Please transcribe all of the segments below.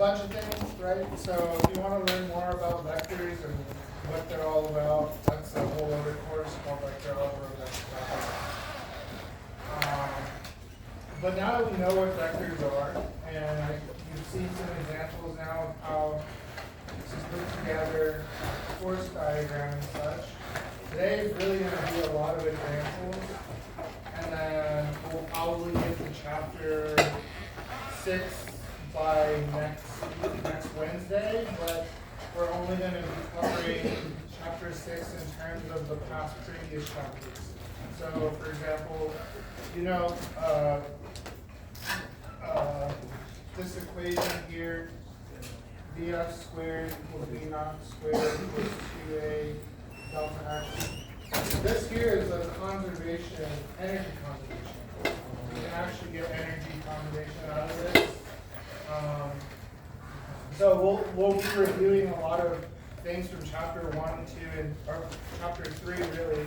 bunch of things, right? So if you want to learn more about vectors and what they're all about, that's a whole other course called Vector Algebra. But now that we know what vectors are, and you've seen some examples now of how this is put together, force diagram and such, today is really going to be a lot of examples, and then we'll probably get to chapter 6 by next Wednesday, but we're only going to be covering chapter 6 in terms of the past previous chapters. So, for example, you know, this equation here, Vf squared equals V naught squared equals 2a delta x. This here is a conservation, energy conservation. You can actually get energy conservation out of this. So we'll be reviewing a lot of things from chapter 1 and 2 and or chapter 3 really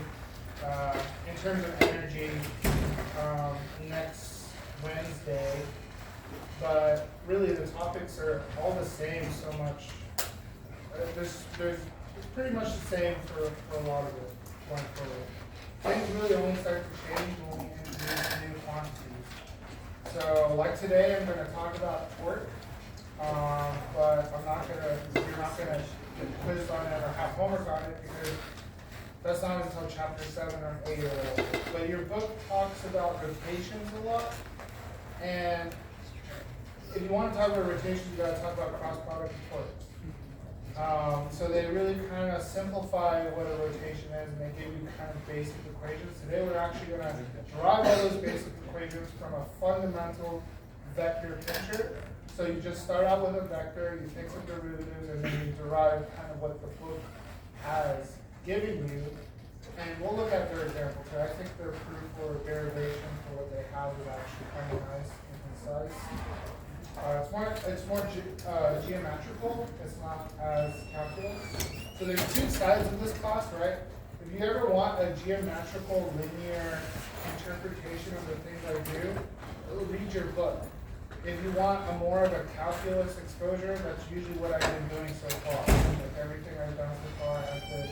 in terms of energy next Wednesday. But really the topics are all the same so much. There's it's pretty much the same for a lot of it going forward. Things really only start to change when we introduce new quantities. So like today I'm going to talk about torque, but you're not going to get quizzed on it or have homework on it because that's not until chapter 7 or 8 or whatever. But your book talks about rotations a lot, and if you want to talk about rotations, you got to talk about cross product and torque. So they really kind of simplify what a rotation is, and they give you kind of basic equations. Today we're actually going to derive all those basic equations from a fundamental vector picture. So you just start out with a vector, you fix up the derivatives, and then you derive kind of what the book has given you. And we'll look at their examples. So I think their proof or derivation for what they have is actually kind of nice and concise. It's more geometrical. It's not as calculus. So there's two sides of this class, right? If you ever want a geometrical linear interpretation of the things I do, read your book. If you want a more of a calculus exposure, that's usually what I've been doing so far. Like everything I've done so far has been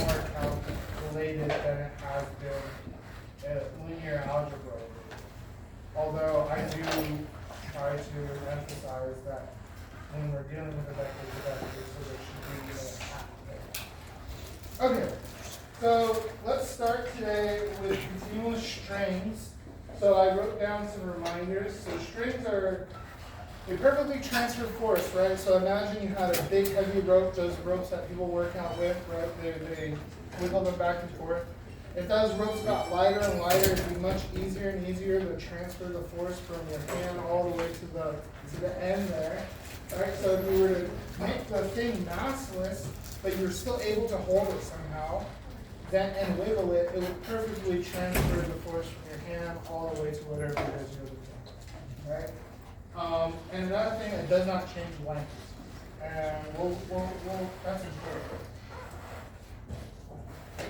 more calculated than it has been linear algebra. Although I do try to emphasize that when we're dealing with the vectors, so there should be a half there. Okay, so let's start today with continuous strings. So I wrote down some reminders. So strings are a perfectly transfer force, right? So imagine you had a big heavy rope, those ropes that people work out with, right? They wiggle them back and forth. If those ropes got lighter and lighter, it'd be much easier and easier to transfer the force from your hand all the way to the end there. Right? So if you were to make the thing massless, but you're still able to hold it somehow, then and wiggle it, it would perfectly transfer the force from your hand all the way to whatever it is you're looking at. Right? And another thing, it does not change length. And that's important.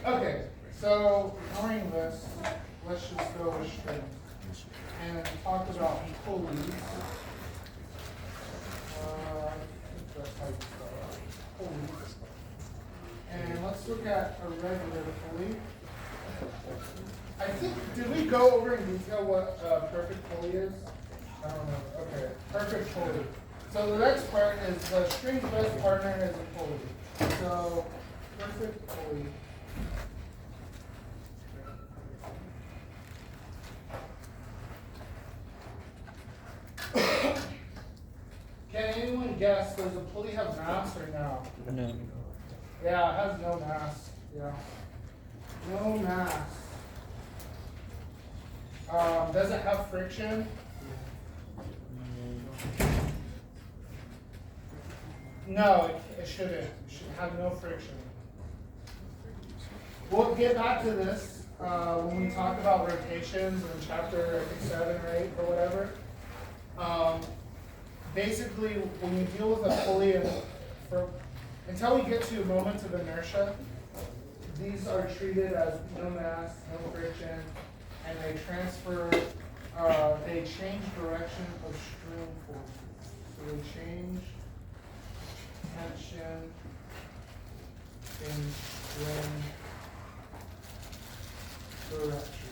Okay. So, ignoring this, let's just go with strings and talk about pulleys. That's how you spell it. Pulleys. And let's look at a regular pulley. I think, did we go over in detail what a perfect pulley is? I don't know. Okay, perfect pulley. So the next part is the string's best partner is a pulley. So, perfect pulley. Can anyone guess, does a pulley have mass or no? No. Yeah, it has no mass. Yeah. No mass. Does it have friction? No, it shouldn't. It should have no friction. We'll get back to this when we talk about rotations in chapter, I think 7 or 8 or whatever. Basically, when you deal with a pulley, until we get to moments of inertia, these are treated as no mass, no friction, and they change direction of string forces. So we change tension in string direction.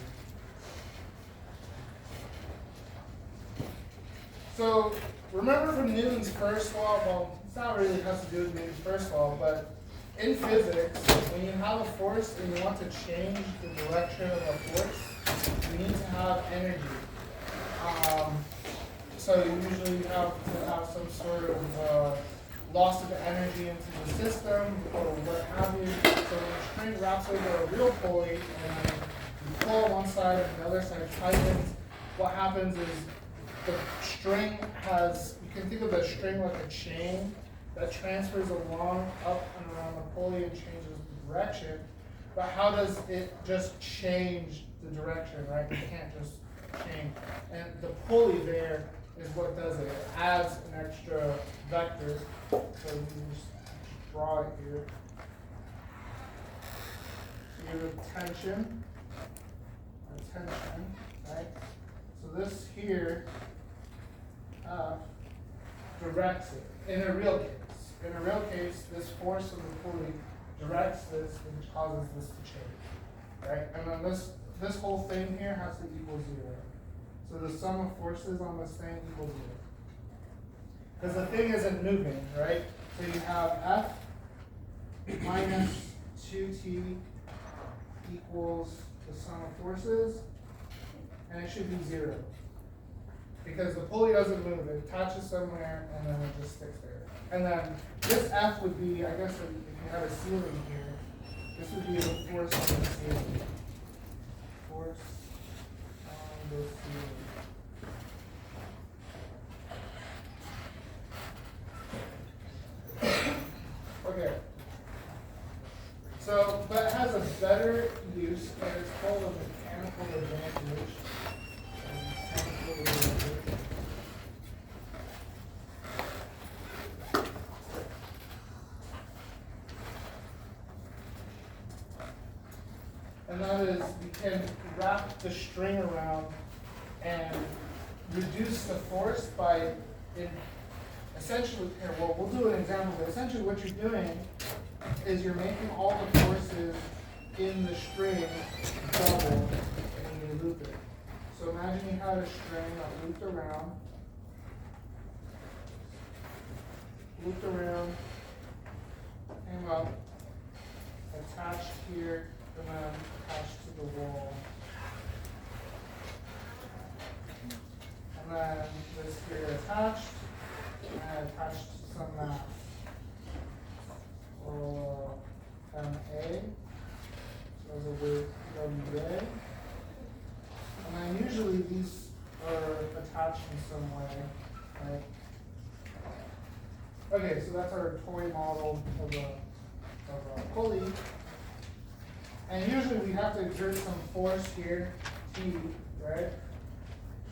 So remember from Newton's first law, well, it's not really has to do with Newton's first law, but in physics, when you have a force and you want to change the direction of a force, you need to have energy. So you usually have to have some sort of loss of energy into the system or what have you. So when a string wraps over a real pulley and you pull on one side and the other side tightens, what happens is the string has, you can think of the string like a chain that transfers along up and around the pulley and changes the direction. But how does it just change the direction, right? It can't just change. And the pulley there is what does it. It adds an extra vector. So you just draw it here. So you have tension, right? So this here directs it. In a real case, this force of the pulley directs this, which causes this to change, right? And then this whole thing here has to equal 0. So the sum of forces on this thing equals 0. Because the thing isn't moving, right? So you have F minus 2t equals the sum of forces, and it should be 0. Because the pulley doesn't move, it attaches somewhere, and then it just sticks there. And then this F would be, I guess, if you have a ceiling here, this would be the force on the ceiling. Force on the ceiling. Okay. So, but it has a better use, and it's called a mechanical advantage. And that is, you can wrap the string around and reduce the force by, essentially, here, well, we'll do an example, but essentially what you're doing is you're making all the forces in the string double and you loop it. So imagine you had a string that looped around, came up, attached here, and then attached to the wall. And then this here attached, and attached to some mass. Or MA, so as a weight WA. And then usually these are attached in some way, right? Okay, so that's our toy model of a pulley. And usually we have to exert some force here, T, right?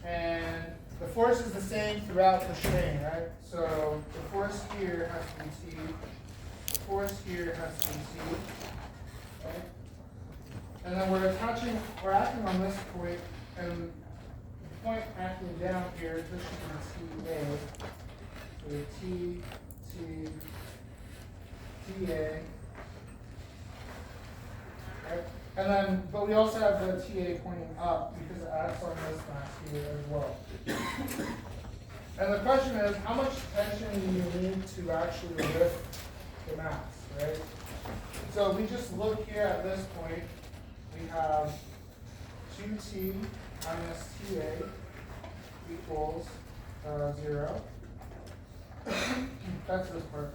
And the force is the same throughout the string, right? So the force here has to be T. The force here has to be T. Okay? And then we're acting on this point, and the point acting down here, this should be TA. So T, T, TA. Right? And then, but we also have the TA pointing up because it acts on this mass here as well. And the question is, how much tension do you need to actually lift the mass, right? So we just look here at this point. We have 2t minus TA equals 0. That's this part.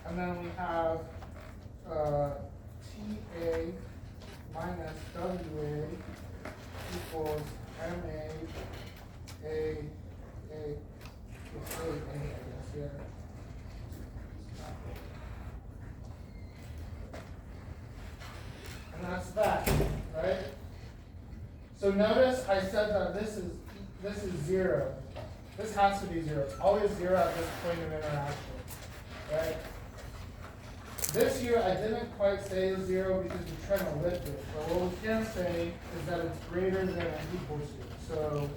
And then we have TA minus WA equals MA, A, it's really A, I guess, yeah. And that's that, right? So notice I said that this is 0. This has to be 0. It's always 0 at this point of interaction, right? This here I didn't quite say 0 because we're trying to lift it. But what we can say is that it's greater than or equal to. So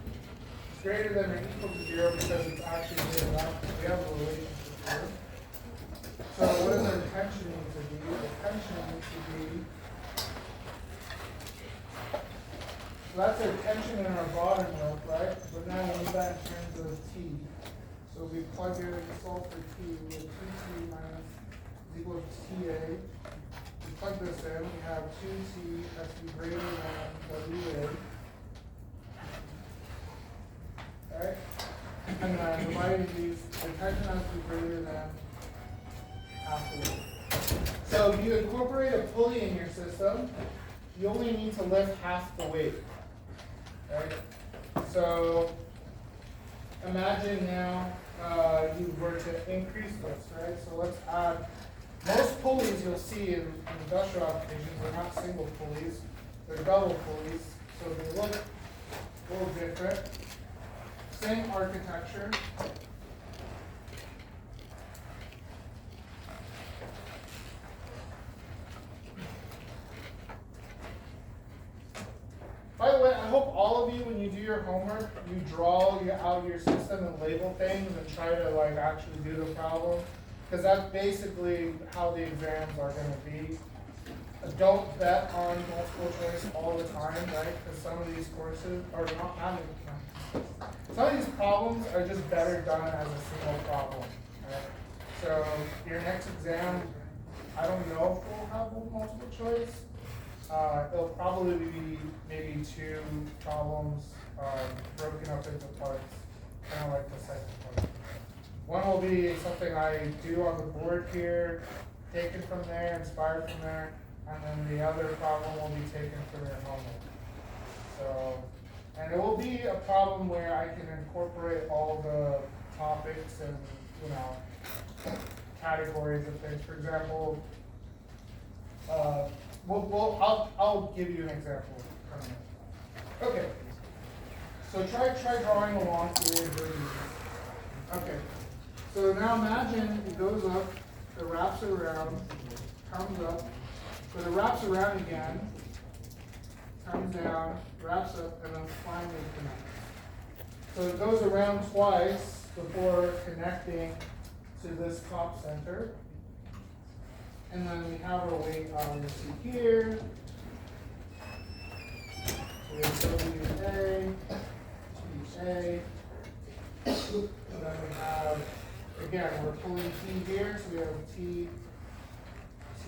greater than or equal to 0 because it's actually made up. We have a relationship here. So what does our tension need to be? The tension needs to be, so that's our tension in our bottom loop, right? But now we need that in terms of T. So we plug in, solve for T, we have 2T minus is equal to TA. We plug this in, we have 2T has to be greater than WA. Right? And then dividing these, the tension has to be greater than half the weight. So if you incorporate a pulley in your system, you only need to lift half the weight. Right? So imagine now you were to increase this, right? So let's add, most pulleys you'll see in industrial applications are not single pulleys, they're double pulleys, so they look a little different. Same architecture. By the way, I hope all of you, when you do your homework, you draw out your system and label things and try to like actually do the problem, because that's basically how the exams are going to be. Don't bet on multiple choice all the time, right? Because some of these courses are not. Some of these problems are just better done as a single problem, right? So your next exam, I don't know if we'll have multiple choice. It'll probably be maybe 2 problems broken up into parts, kind of like the second part. One will be something I do on the board here, taken from there, inspired from there, and then the other problem will be taken from your homework. So, and it will be a problem where I can incorporate all the topics and, categories of things. For example, I'll give you an example. Okay. So try drawing along here. Okay. So now imagine it goes up, it wraps around, comes up, but it wraps around again, comes down, wraps up, and then finally connects. So it goes around twice before connecting to this top center. And then we have our weight obviously here. We have WA, TA. And then we have, again, we're pulling T here, so we have T, T,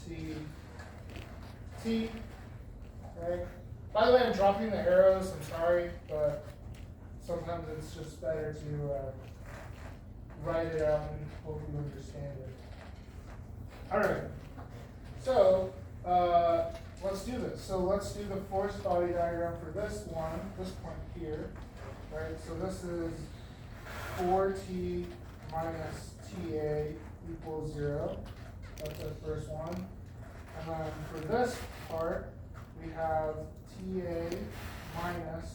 T, T. Right? By the way, I'm dropping the arrows, I'm sorry, but sometimes it's just better to write it out and hope you understand it. All right, so let's do this. So let's do the force body diagram for this one, this point here, right? So this is 4T minus TA equals 0. That's our first one. And then for this part, we have TA minus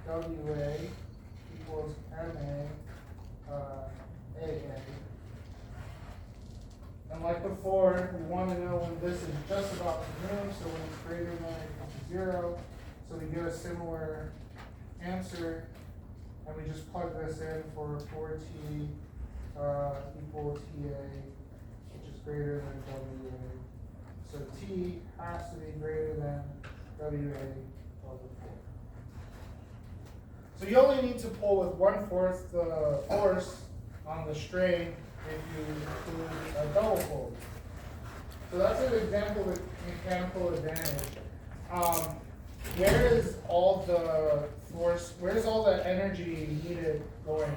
WA equals MA AA. And like before, we want to know when this is just about to move, so when it's greater than or equal to 0. So we get a similar answer, and we just plug this in for 4T equal TA, which is greater than WA. So T has to be greater than WA over 4. So you only need to pull with 1/4 the force on the strain if you include a double pull. So that's an example of mechanical advantage. Where is all the force, where's all the energy needed going?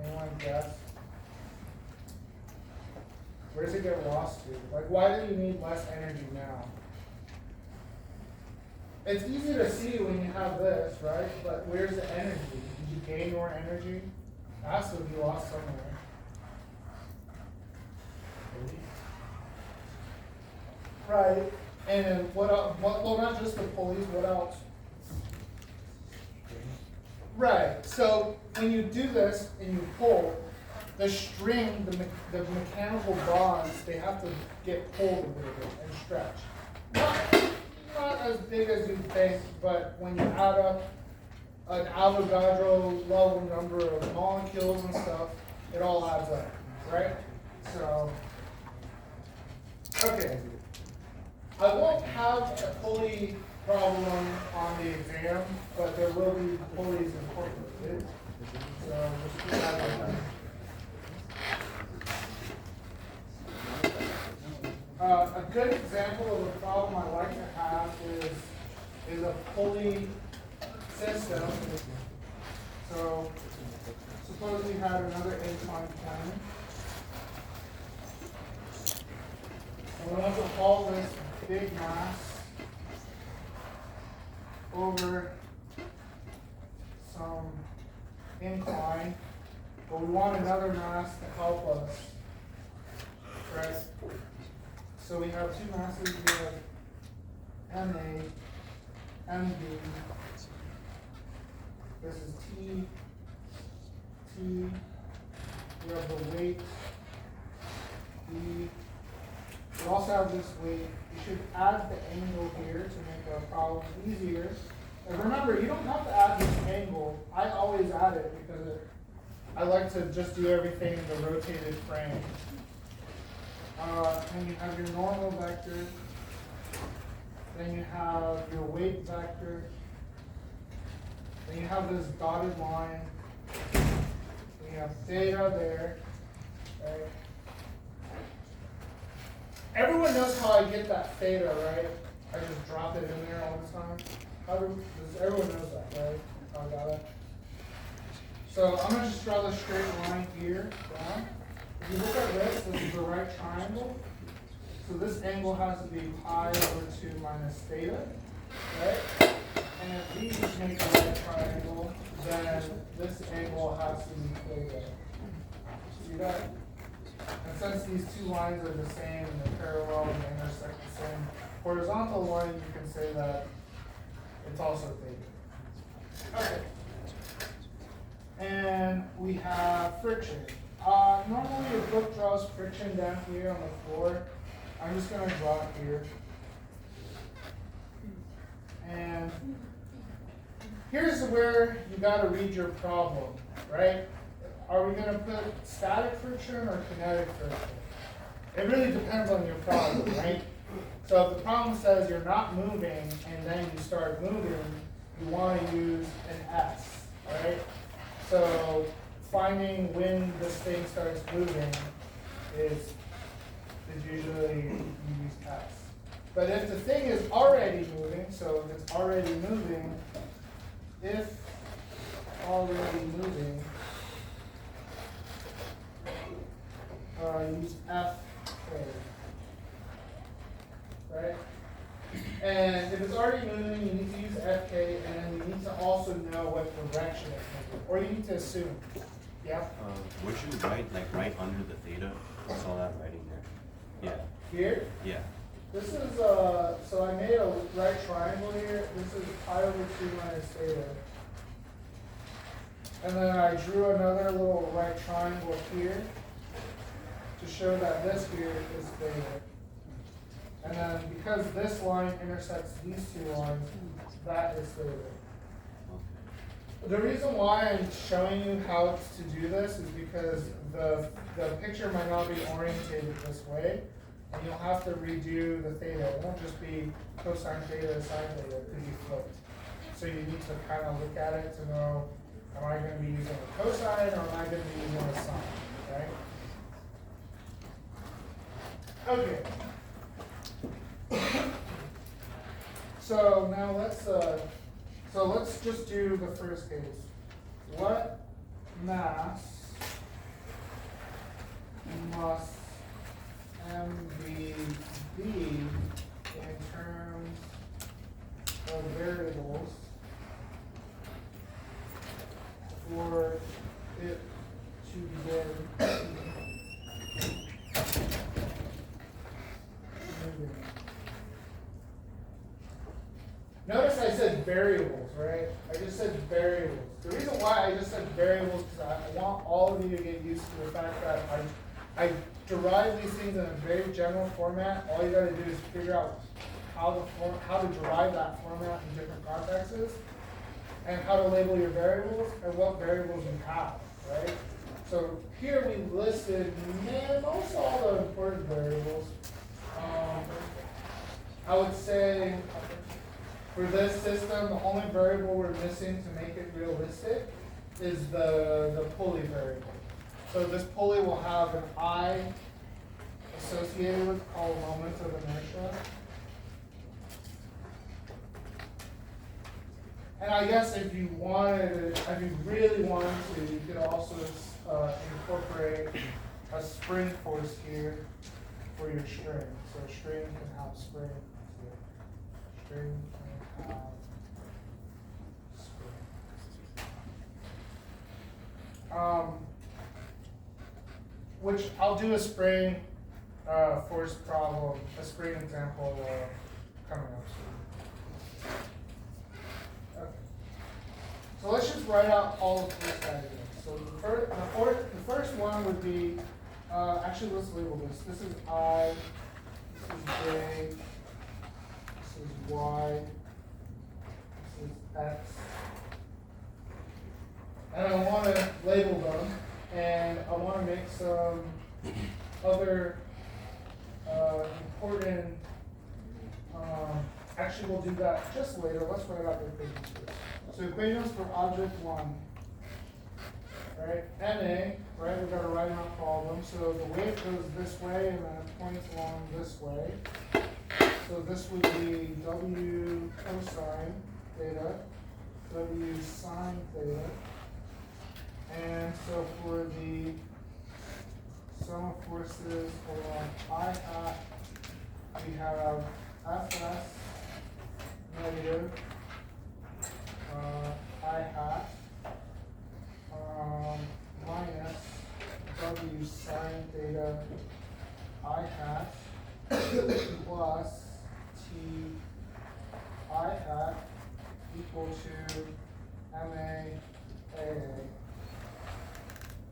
Anyone guess? Where does it get lost to? Like, why do you need less energy now? It's easy to see when you have this, right? But where's the energy? Did you gain more energy? It has to be lost somewhere. Right. And then what else? Well, not just the pulleys, what else? Right. So when you do this and you pull, the string, the mechanical bonds, they have to get pulled a little bit and stretch. Not as big as you think, but when you add up an Avogadro level number of molecules and stuff, it all adds up, right? So, okay. I won't have a pulley problem on the exam, but there will be pulleys incorporated. So just keep that in mind. A good example of a problem I like to have is a pulley system. So suppose we had another incline plane. And we want to haul this big mass over some incline, but we want another mass to help us, right? So we have two masses, we have MA, MB, this is T, we have the weight, D, we also have this weight. You should add the angle here to make our problem easier. And remember, you don't have to add this angle. I always add it because I like to just do everything in the rotated frame. And you have your normal vector. Then you have your weight vector. Then you have this dotted line. Then you have theta there. Right? Everyone knows how I get that theta, right? I just drop it in there all the time. Everyone knows that, right? How I got it. So I'm going to just draw the straight line here down. If you look at this is the right triangle. So this angle has to be pi over 2 minus theta, right? And if these make a right triangle, then this angle has to be theta. See that? And since these two lines are the same and they're parallel and they intersect the same horizontal line, you can say that it's also theta. Okay. And we have friction. Normally your book draws friction down here on the floor. I'm just going to draw it here. And here's where you got to read your problem, right? Are we going to put static friction or kinetic friction? It really depends on your problem, right? So if the problem says you're not moving and then you start moving, you want to use an S, right? So finding when this thing starts moving is usually you use S. But if the thing is already moving, so if it's already moving, if already moving, use FK, right? And if it's already moving, you need to use FK, and you need to also know what direction it's moving, or you need to assume. Yeah? What should we write, like right under the theta? I saw that writing there. Yeah. Here? Yeah. This is, so I made a right triangle here. This is pi over 2 minus theta. And then I drew another little right triangle here to show that this here is theta. And then because this line intersects these two lines, that is theta. The reason why I'm showing you how to do this is because the picture might not be orientated this way, and you'll have to redo the theta. It won't just be cosine theta, sine theta, it could be flipped. So you need to kind of look at it to know, am I going to be using a cosine or am I going to be using a sine, right? Okay. So now let's just do the first case. What mass must MB be in terms of variables for it to begin moving? Notice I said variables, right? I just said variables. The reason why I just said variables is because I want all of you to get used to the fact that I derive these things in a very general format. All you got to do is figure out how to derive that format in different contexts. and how to label your variables and what variables you have, right? So here we listed most all the important variables. I would say for this system, the only variable we're missing to make it realistic is the pulley variable. So this pulley will have an I associated with called moment of inertia. And I guess if you really wanted to, you could also incorporate a spring force here for your string. So a string can have spring. String can have spring. Which I'll do a spring force problem, a spring example coming up soon. Okay. So let's just write out all of these diagrams. So the first one would be, actually let's label this. This is I, this is J, this is Y, this is X. And I want to label them, and I want to make some other important, actually we'll do that just later. Let's write out the equations first. So equations for object 1, right? NA, right, we've got to write out problem. So the wave goes this way and then it points along this way. So this would be W cosine theta, W sine theta. And so for the sum of forces along I hat, we have Fs negative I hat minus W sine theta I hat plus T I hat equal to MA AA.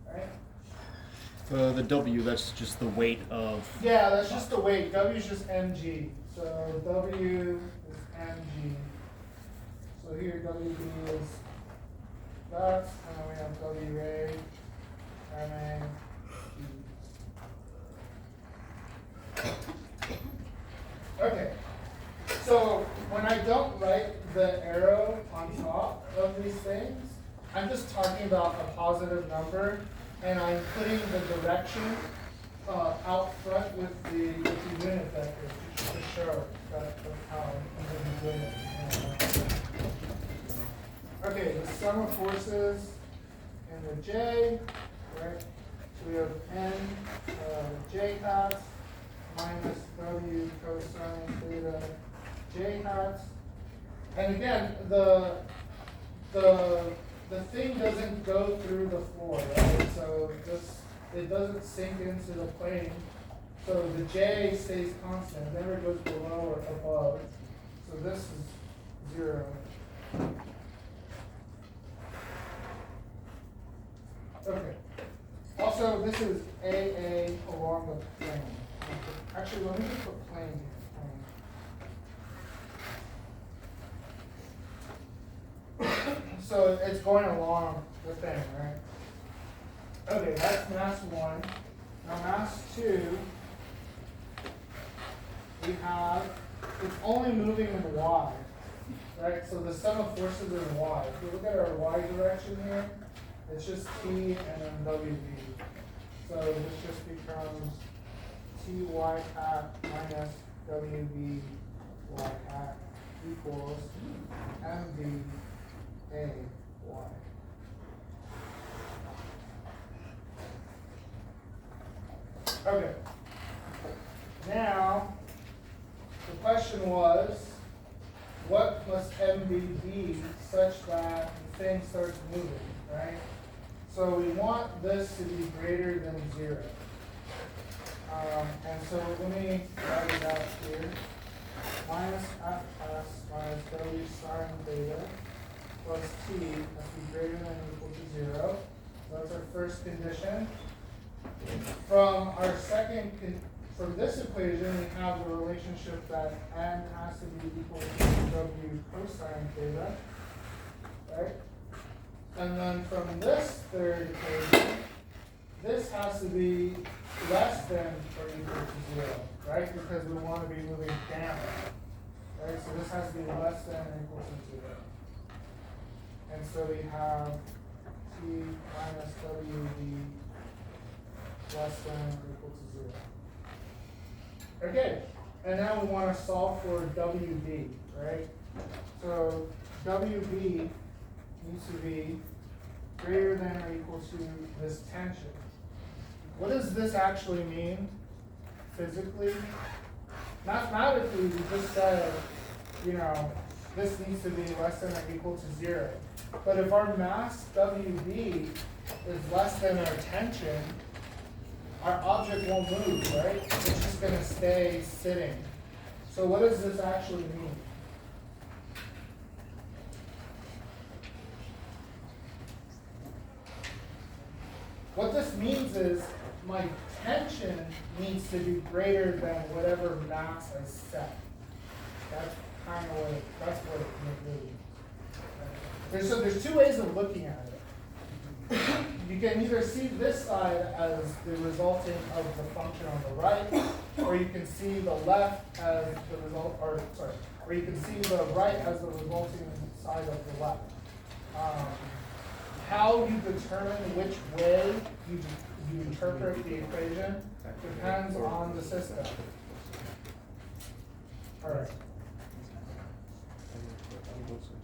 Right? The W, that's just the weight of. Yeah, that's just the weight. W is just mg. So W is mg. So here WB is that, and then we have WA, MA, G. Okay. So when I don't write the arrow on top of these things, I'm just talking about a positive number, and I'm putting the direction out front with the unit vector to show that's how I'm going to be doing it. Okay, the sum of forces in the J, right? So we have N J hat minus W cosine theta J hat. And again, the thing doesn't go through the floor, right? So it doesn't sink into the plane. So the J stays constant, it never goes below or above. So this is 0. Okay. Also, this is AA along the plane. Actually, let me just put plane here. So it's going along the thing, right? Okay, that's mass 1. Now mass 2, we have, it's only moving in Y, right? So the sum of forces in Y. If you look at our Y direction here, it's just T and then WB. So this just becomes TY hat minus WB Y hat equals MV A Y. Okay. Now, the question was, what must MV be such that the thing starts moving, right? So we want this to be greater than 0. And so let me write it out here. Minus Fs minus W sine theta plus T must be greater than or equal to 0. So that's our first condition. From our from this equation, we have the relationship that N has to be equal to W cosine theta. right? And then from this third equation, this has to be less than or equal to 0, right? Because we want to be moving down, right? So this has to be less than or equal to 0. And so we have t minus wd less than or equal to 0. Okay, and now we want to solve for wb, right? So wb needs to be greater than or equal to this tension. What does this actually mean physically? Mathematically, we just said, you know, this needs to be less than or equal to 0. But if our mass WB is less than our tension, our object won't move, right? It's just going to stay sitting. So what does this actually mean? What this means is my tension needs to be greater than whatever mass is set. That's kind of what that's what it means. So there's two ways of looking at it. You can either see this side as the resulting of the function on the right, or you can see the left as the result, or you can see the right as the resulting side of the left. How you determine which way you interpret the equation depends on the system. All right.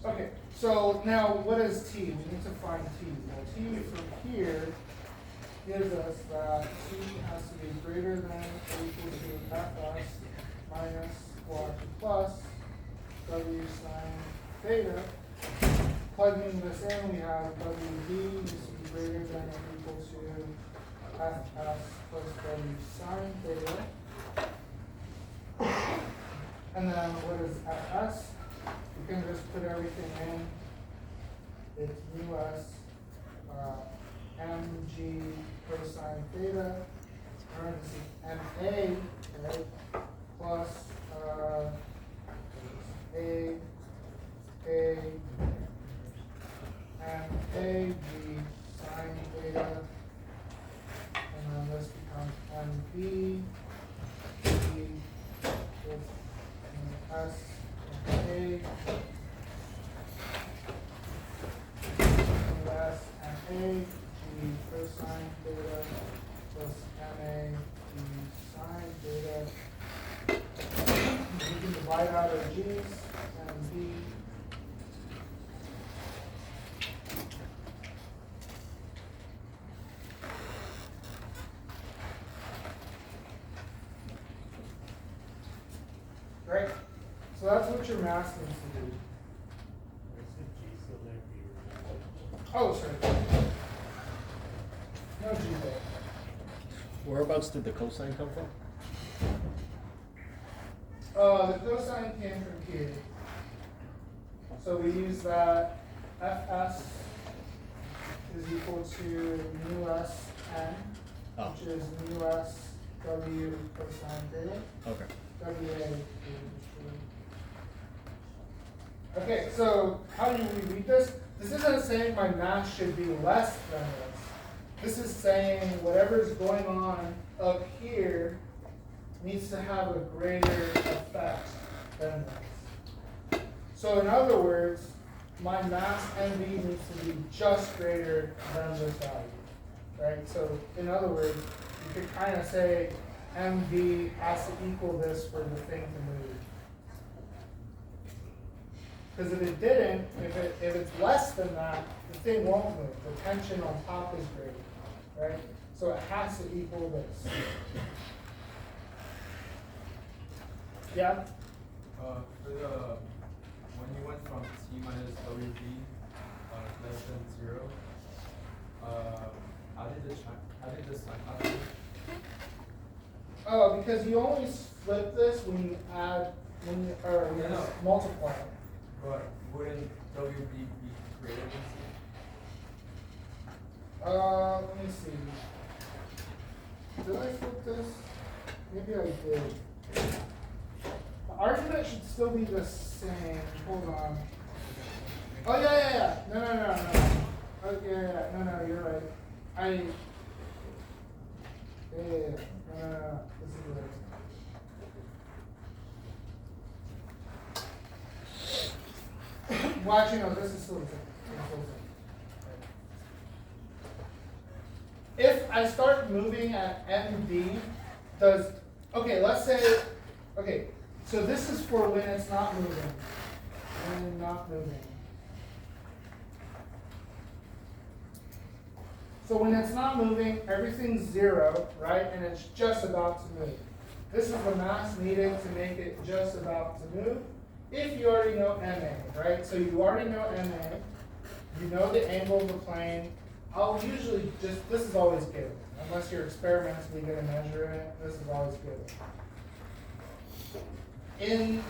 Okay, so now what is t? We need to find t. Well, t from here gives us that t has to be greater than or equal to fs minus y plus w sine theta. Plugging this in, we have wb needs to be greater than or equal to fs plus w sine theta. And then what is fs? You can just put everything in. It's mu s mg cosine theta, parentheses ma, right, plus a and b sine theta, and then this becomes mb b with s and a less and g cosine theta plus ma g sine theta. We can divide out our g's and b. Right? So that's what your mass needs to do. Oh, sorry. No G there. Whereabouts did the cosine come from? The cosine came from here. So we use that Fs is equal to mu s n, which is mu s w cosine theta. Okay. WA. Okay, so how do we read this? This isn't saying my mass should be less than this. This is saying whatever's going on up here needs to have a greater effect than this. So in other words, my mass MV needs to be just greater than this value, right? So in other words, you could kind of say MV has to equal this for the thing to move. Because if it didn't, if it's less than that, the thing won't move. The tension on top is greater, right? So it has to equal this. Yeah? When you went from t minus wb less than 0, how did the sign happen? Oh, because you only flip this when you add, when you multiply. But wouldn't wb be greater than c? Let me see. Did I flip this? Maybe I did. The argument should still be the same. Hold on. Oh, yeah. No. Oh, yeah. No, you're right. Yeah. No. This is right. Well, actually, no, this is still the same. If I start moving at MD, let's say, so this is for when it's not moving. When not moving. So when it's not moving, everything's 0, right? And it's just about to move. This is the mass needed to make it just about to move. If you already know MA, right? So you already know MA. You know the angle of the plane. I'll usually this is always given. Unless you're experimentally going to measure it, this is always given.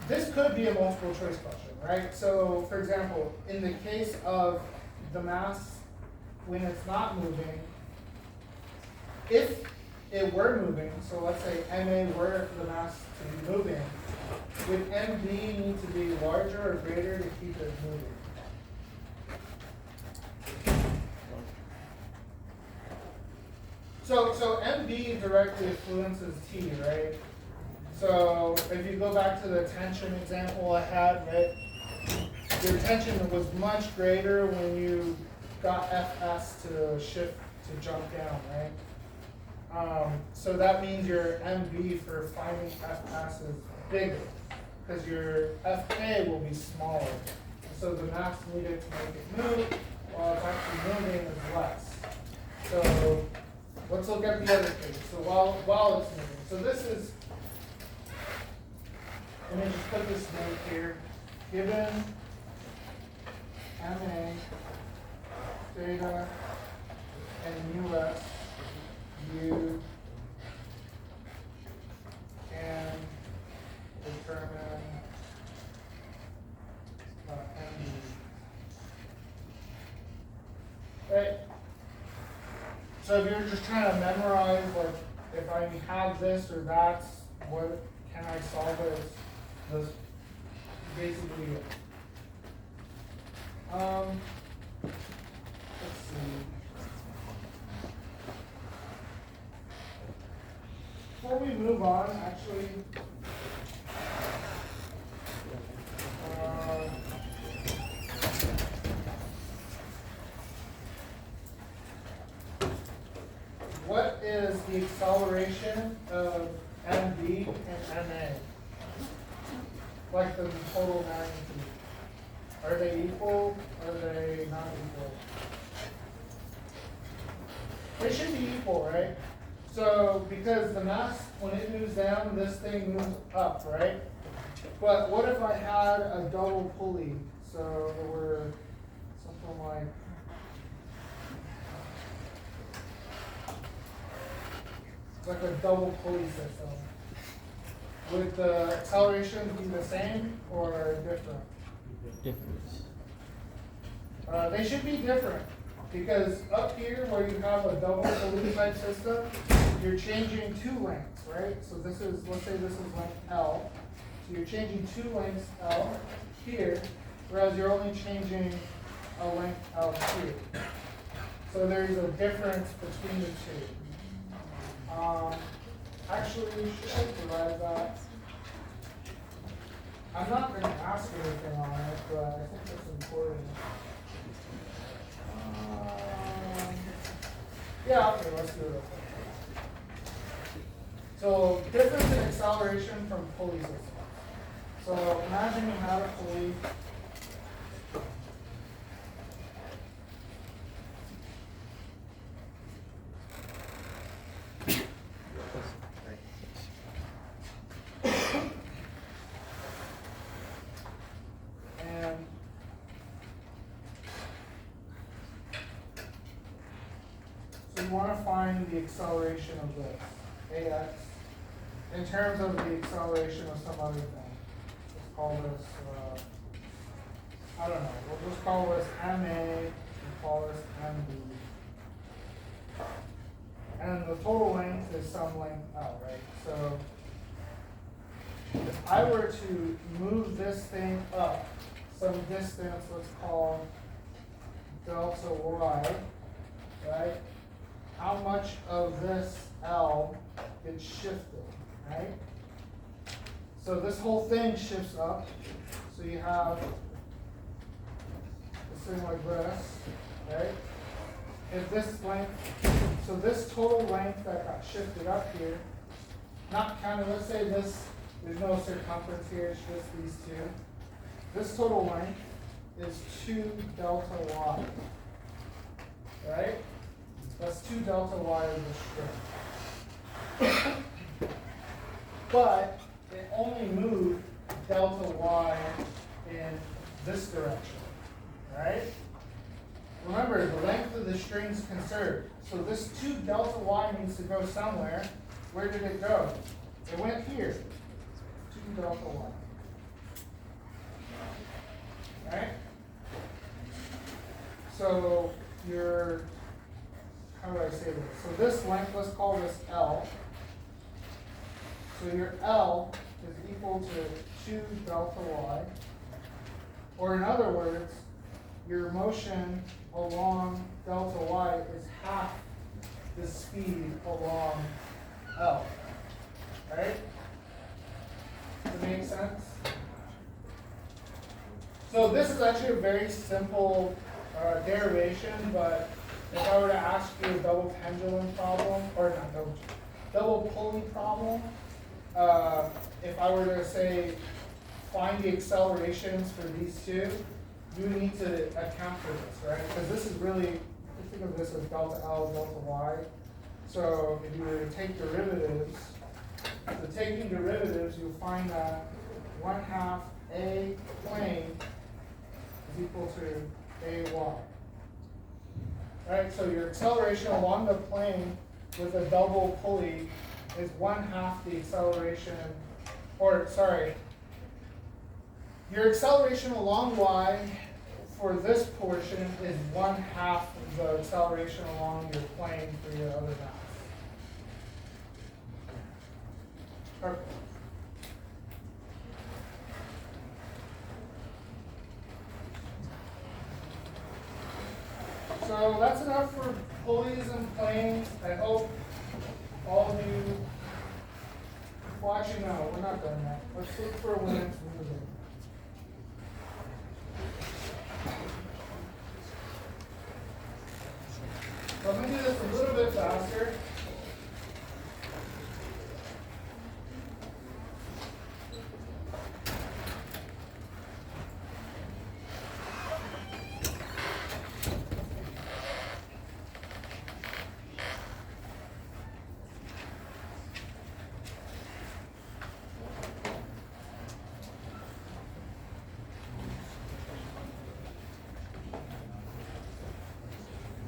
This could be a multiple choice question, right? So for example, in the case of the mass when it's not moving, if it were moving, so let's say MA were the mass to be moving, would MB need to be larger or greater to keep it moving? So MB directly influences T, right? So if you go back to the tension example I had, right? Your tension was much greater when you got Fs to shift to jump down, right? So that means your MB for finding Fs is bigger because your Fk will be smaller. So the mass needed to make it move while it's actually moving is less. So let's look at the other case. So while it's moving. So this is, let me just put this note here. Given MA, theta, and US, you can determine MB. Right? So if you're just trying to memorize, like, if I have this or that, what can I solve it? That's basically it. Let's see. Before we move on, actually, what is the acceleration of MB and MA? Like the total magnitude. Are they equal? Are they not equal? They should be equal, right? So, because the mass, when it moves down, this thing moves up, right? But what if I had a double pulley? So there were something like a double pulley system. Would the acceleration be the same or different? They should be different because up here where you have a double pulley type system, you're changing 2 lengths, right? So this is, let's say this is length L. So you're changing 2 lengths L here, whereas you're only changing a length L here. So there's a difference between the 2. Actually, should I provide that? I'm not going to ask anything on it, but I think it's important. Yeah, okay, let's do it. So, difference in acceleration from pulley systems. So, imagine you have a pulley. We want to find the acceleration of this, AX, in terms of the acceleration of some other thing. Let's call this, I don't know, we'll just call this MA, and call this MB. And the total length is some length L, right? So if I were to move this thing up some distance, let's call delta y, right? How much of this L gets shifted, right? So this whole thing shifts up. So you have this thing like this, right? If this length, so this total length that got shifted up here, not counting, let's say this, there's no circumference here, it's just these two. This total length is 2 delta y, right? That's 2 delta y of the string. But it only moved delta y in this direction, right? Remember, the length of the string is conserved. So this 2 delta y needs to go somewhere. Where did it go? It went here. 2 delta y. Right? So your, how do I say this? So this length, let's call this L. So your L is equal to 2 delta y. Or in other words, your motion along delta y is half the speed along L. Right? Does it make sense? So this is actually a very simple derivation, but if I were to ask you a double pendulum problem, or not double pulley problem, if I were to say find the accelerations for these two, you need to account for this, right? Because this is really, think of this as delta L, delta Y. So if you were to take derivatives, so taking derivatives, you'll find that 1/2 A plane is equal to AY. Right, so your acceleration along the plane with a double pulley is 1/2 the acceleration, or sorry, your acceleration along Y for this portion is 1/2 the acceleration along your plane for your other mass. Perfect. So that's enough for pulleys and planes. I hope all of you, well actually no, we're not done yet. Let's look for when it's moving. So I'm going to do this a little bit faster.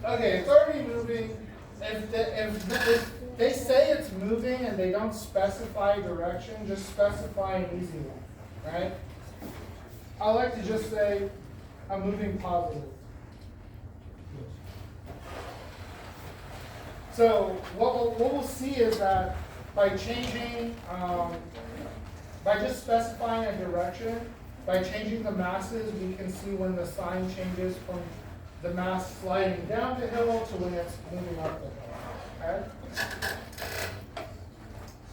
Okay, it's already moving. If they say it's moving and they don't specify direction, just specify an easy one, right? I like to just say I'm moving positive. So what we'll see is that by changing, by just specifying a direction, by changing the masses, we can see when the sign changes from the mass sliding down the hill to when it's moving up the hill. Okay?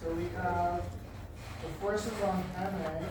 So we have the forces on MA.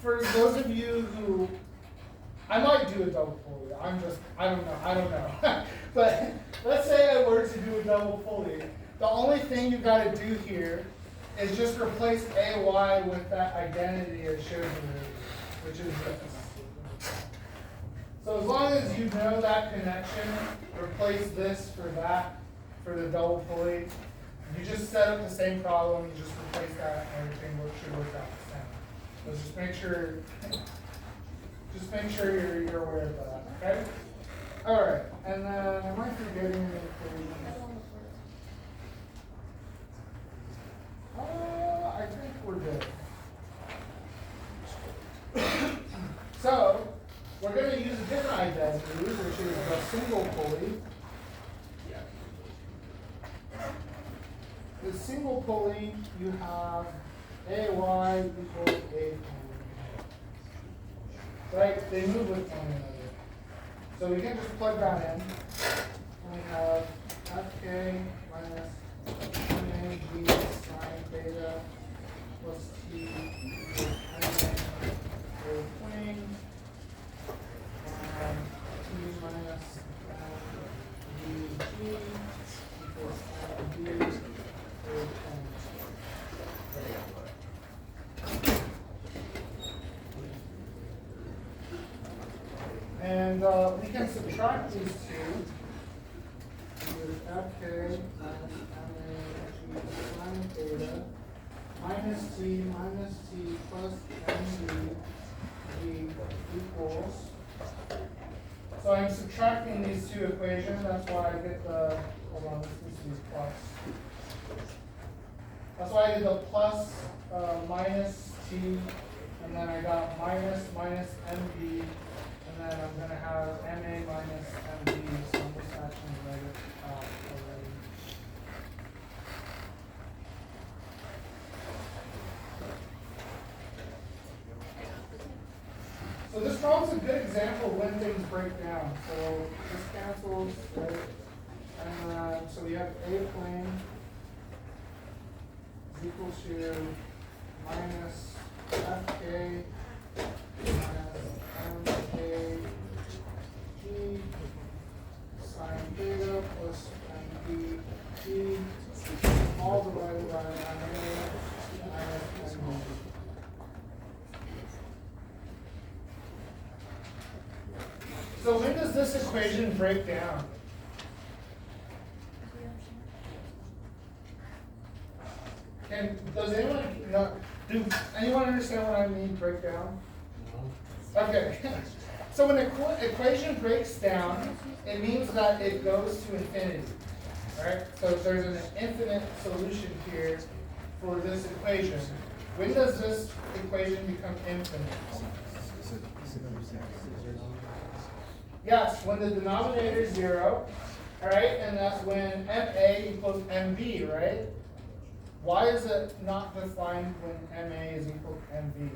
for those of you who, I might do a double pulley. I don't know. But let's say I were to do a double pulley. The only thing you got to do here is just replace AY with that identity it shows you, which is this. So as long as you know that connection, replace this for that, for the double pulley. You just set up the same problem, you just replace that, and everything should work out the same. So just make sure you're aware of that, okay? All right, and then am I forgetting the equation? I think we're good. So we're going to use a different identity, which is the single pulley. The single pulley, you have AY equals A. Right? They move with one another. So we can just plug that in. We have FK minus MAG sine theta plus T equals MA over plane. And T minus MVG equals MV. And we can subtract these two with FK minus MA sine theta minus T plus MD equals. So I'm subtracting these two equations, that's why I get the, hold on, this is plus. That's why I did the plus minus T, and then I got minus MD, and then I'm going to have MA minus MD, so I'm just actually write it out already. So this problem's a good example of when things break down. So this cancels, right? And so we have A plane is equal to minus FK minus MKG sine theta plus MPG all divided by MA minus MB. So when does this equation break down? Does anyone understand what I mean break down? No. Okay. So when the equation breaks down, it means that it goes to infinity. Right? So there's an infinite solution here for this equation. When does this equation become infinite? Yes, when the denominator is 0, all right, and that's when MA equals MB, right? Why is it not defined when MA is equal to MB?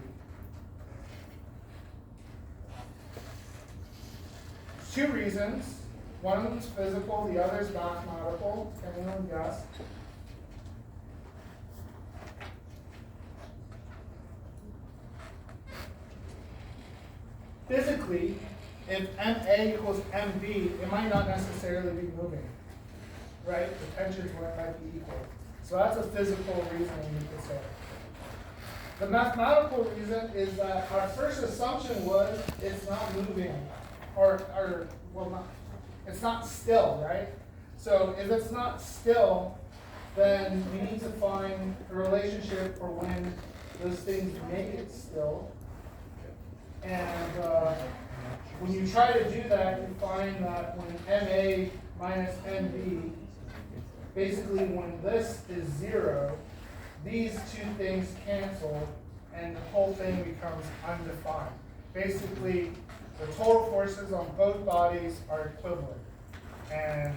Two reasons. One of them is physical, the other is mathematical. Can anyone guess? Physically, if MA equals MB, it might not necessarily be moving, right? The tensions might be equal. So that's a physical reason you could say. The mathematical reason is that our first assumption was it's not moving, it's not still, right? So if it's not still, then we need to find a relationship for when those things make it still. And when you try to do that, you find that when MA minus MB, basically when this is 0, these two things cancel and the whole thing becomes undefined. Basically, the total forces on both bodies are equivalent. And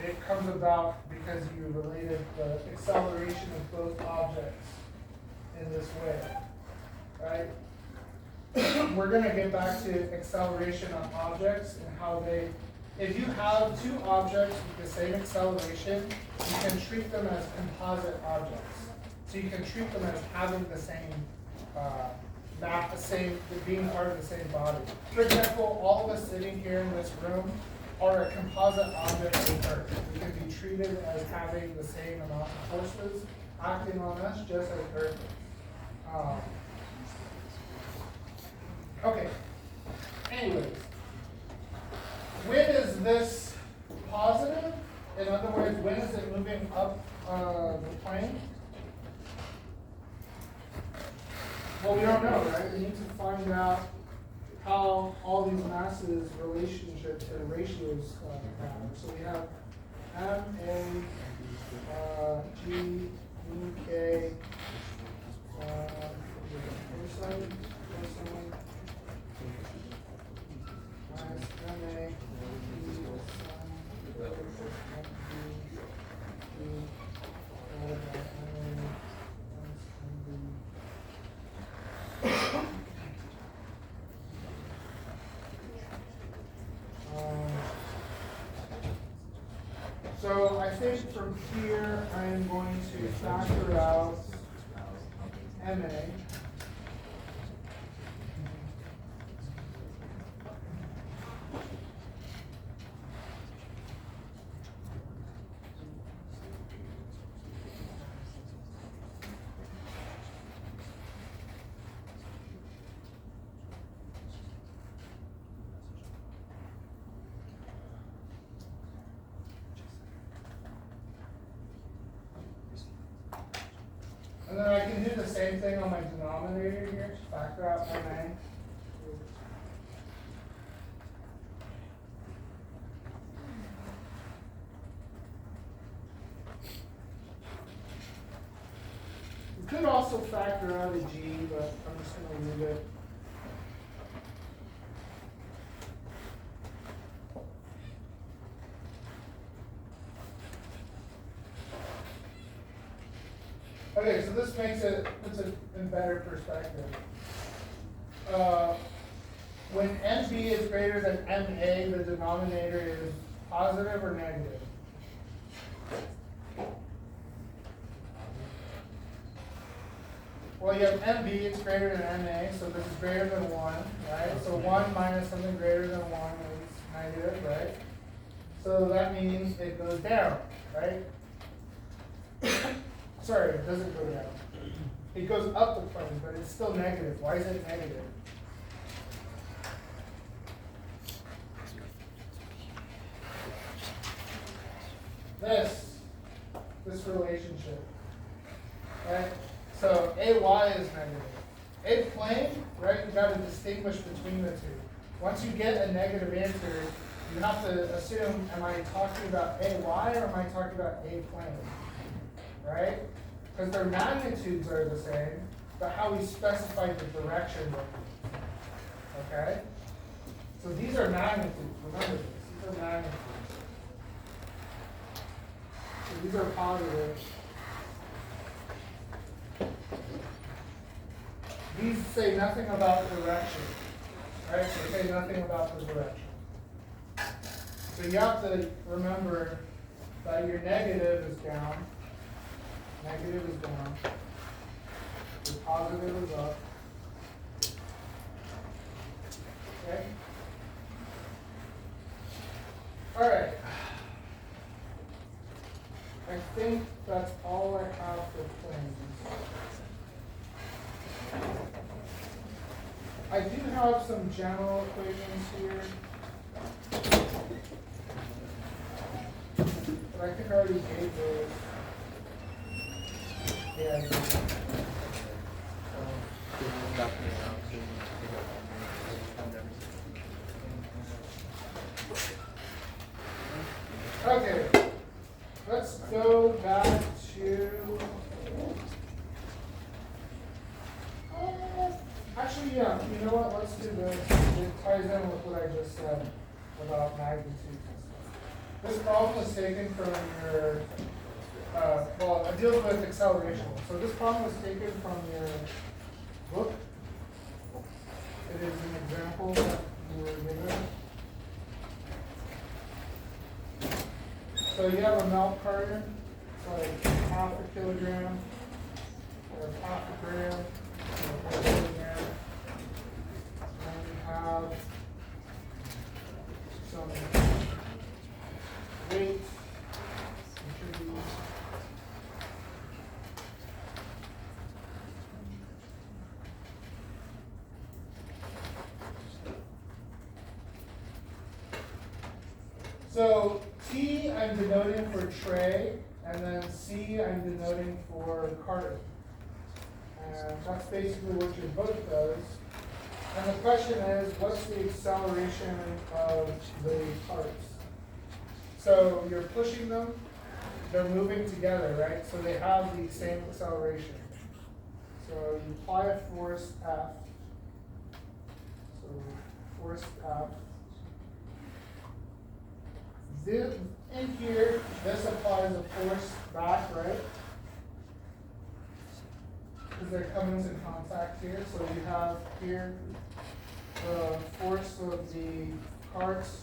it comes about because you related the acceleration of both objects in this way, right? We're going to get back to acceleration on objects and how they, if you have two objects with the same acceleration, you can treat them as composite objects. So you can treat them as having the same not the same, being part of the same body. For example, all of us sitting here in this room are a composite object of Earth. We can be treated as having the same amount of forces acting on us just as Earth is. Okay. Anyways, when is this positive? In other words, when is it moving up the plane? Well, we don't know, right? We need to find out how all these masses, relationships, and ratios matter. So we have M, A, G, E, K, cosine, minus M, A, G, so I think from here I am going to factor out MA. And then I can do the same thing on my denominator here, just factor out MA. You could also factor out a G, but I'm just going to leave it. Okay, so this puts it in better perspective. When NB is greater than MA, the denominator is positive or negative? Well, you have MB, it's greater than MA, so this is greater than 1, right? So 1 minus something greater than 1 is negative, right? So that means it goes down, right? Sorry, it doesn't go down. It goes up the plane, but it's still negative. Why is it negative? This relationship, right? So AY is negative. A plane, right, you got to distinguish between the two. Once you get a negative answer, you have to assume, am I talking about AY or am I talking about A plane? Right? Because their magnitudes are the same, but how we specify the direction differs. Okay? So these are magnitudes. Remember this. These are magnitudes. So these are positive. These say nothing about direction. Right? They say nothing about the direction. So you have to remember that your negative is down. Negative is down. Your positive is up. Okay? All right. I think that's all I have for planes. I do have some general equations here. But I think I already gave those. Yeah, I did. Okay, let's go back to. Actually, yeah, you know what? Let's do this. It ties in with what I just said about magnitudes and stuff. This problem was taken from your. Well, it deals with acceleration. So this problem was taken from your book. It is an example that you were given. So you have a milk carton. It's like half a kilogram or half a gram or in there. And we have some weight contribute. So T I'm denoting for tray, and then C I'm denoting for carton. And that's basically what your book does. And the question is, what's the acceleration of the carts? So you're pushing them, they're moving together, right? So they have the same acceleration. So you apply a force F. So force F. This, in here, this applies a force back, right? Because they're coming into contact here. So you have here the force of the carts,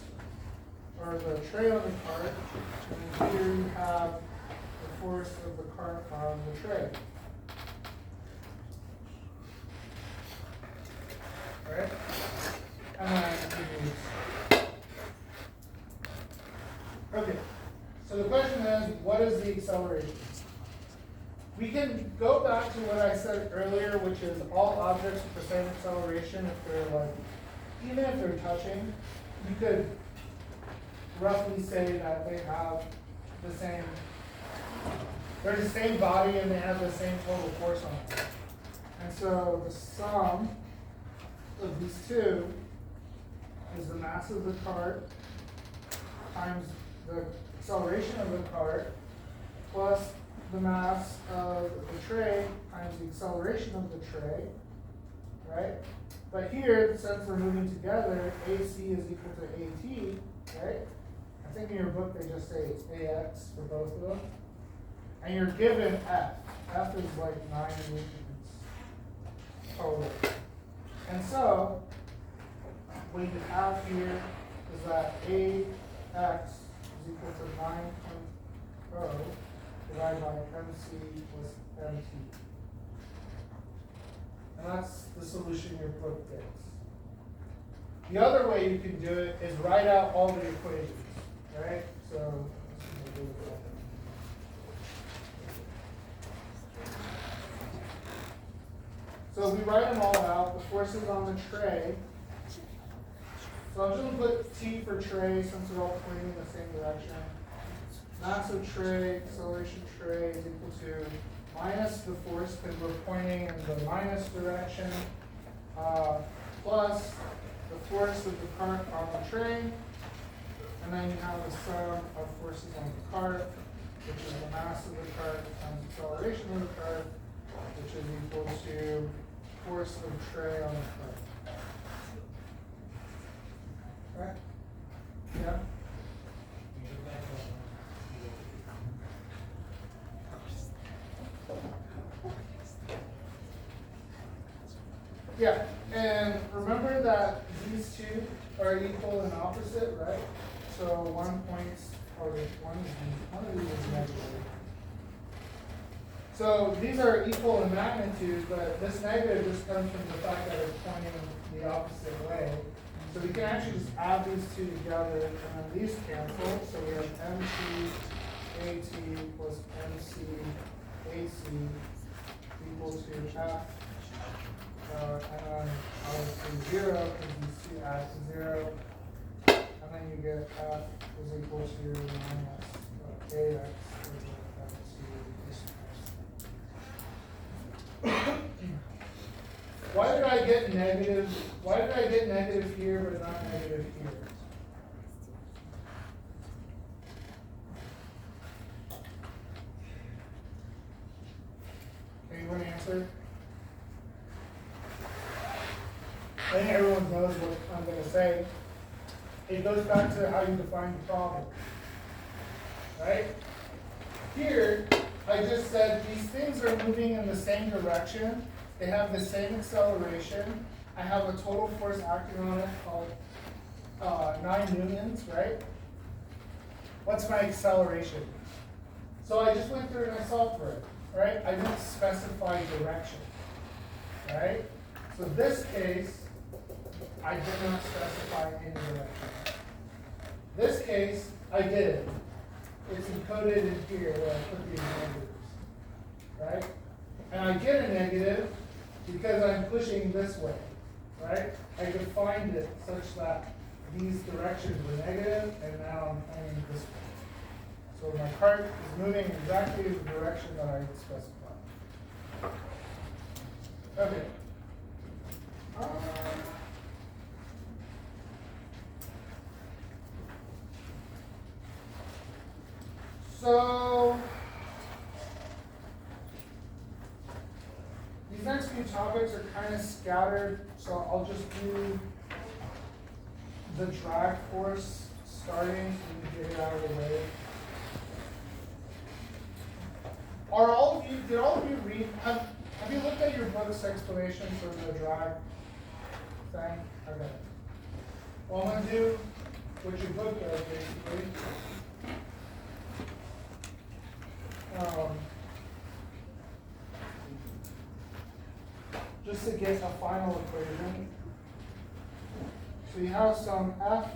or the tray on the cart, and here you have the force of the cart on the tray. Alright? And then okay, so the question is, what is the acceleration? We can go back to what I said earlier, which is all objects with the same acceleration, if they're like, even if they're touching, you could roughly say that they have the same, they're the same body and they have the same total force on them. And so the sum of these two is the mass of the cart times the acceleration of the cart plus the mass of the tray times the acceleration of the tray, right? But here, since they're moving together, AC is equal to AT, right? I think in your book they just say it's AX for both of them. And you're given F. F is like 9 newtons total. And so, what you have here is that AX is equal to 9.0 divided by MC plus MT. And that's the solution your book gives. The other way you can do it is write out all the equations, right? So, we write them all out. The forces on the tray. So I'm just going to put T for tray since they're all pointing in the same direction. Mass of tray, acceleration tray is equal to minus the force because we're pointing in the minus direction, plus the force of the cart on the tray, and then you have the sum of forces on the cart, which is the mass of the cart times acceleration of the cart, which is equal to force of tray on the cart. Right? Yeah? Yeah, and remember that these two are equal and opposite, right? So 1 points, or one of these is negative. So these are equal in magnitude, but this negative just comes from the fact that it's pointing the opposite way. So we can actually just add these two together, and then these cancel. So we have MC AT plus MC AC equal to F. And then obviously 0, because these two add to 0. And then you get F is equal to minus AX Why did I get negative? Why did I get negative here but not negative here? Anyone answer? I think everyone knows what I'm going to say. It goes back to how you define the problem. Right? Here, I just said these things are moving in the same direction. They have the same acceleration. I have a total force acting on it called 9 newtons, right? What's my acceleration? So I just went through and I solved for it, right? I didn't specify direction, right? So this case, I did not specify any direction. This case, I did. It's encoded in here where I put these negatives, right? And I get a negative because I'm pushing this way, right? I defined it such that these directions were negative, and now I'm pointing this way. So my cart is moving exactly in the direction that I specified. Okay. So these next few topics are kind of scattered, so I'll just do the drag force starting so we can get it out of the way. Did all of you read, have you looked at your book's explanation for the drag thing? Okay. Well, I'm going to do what your book does, basically. Just to get a final equation. So you have some F,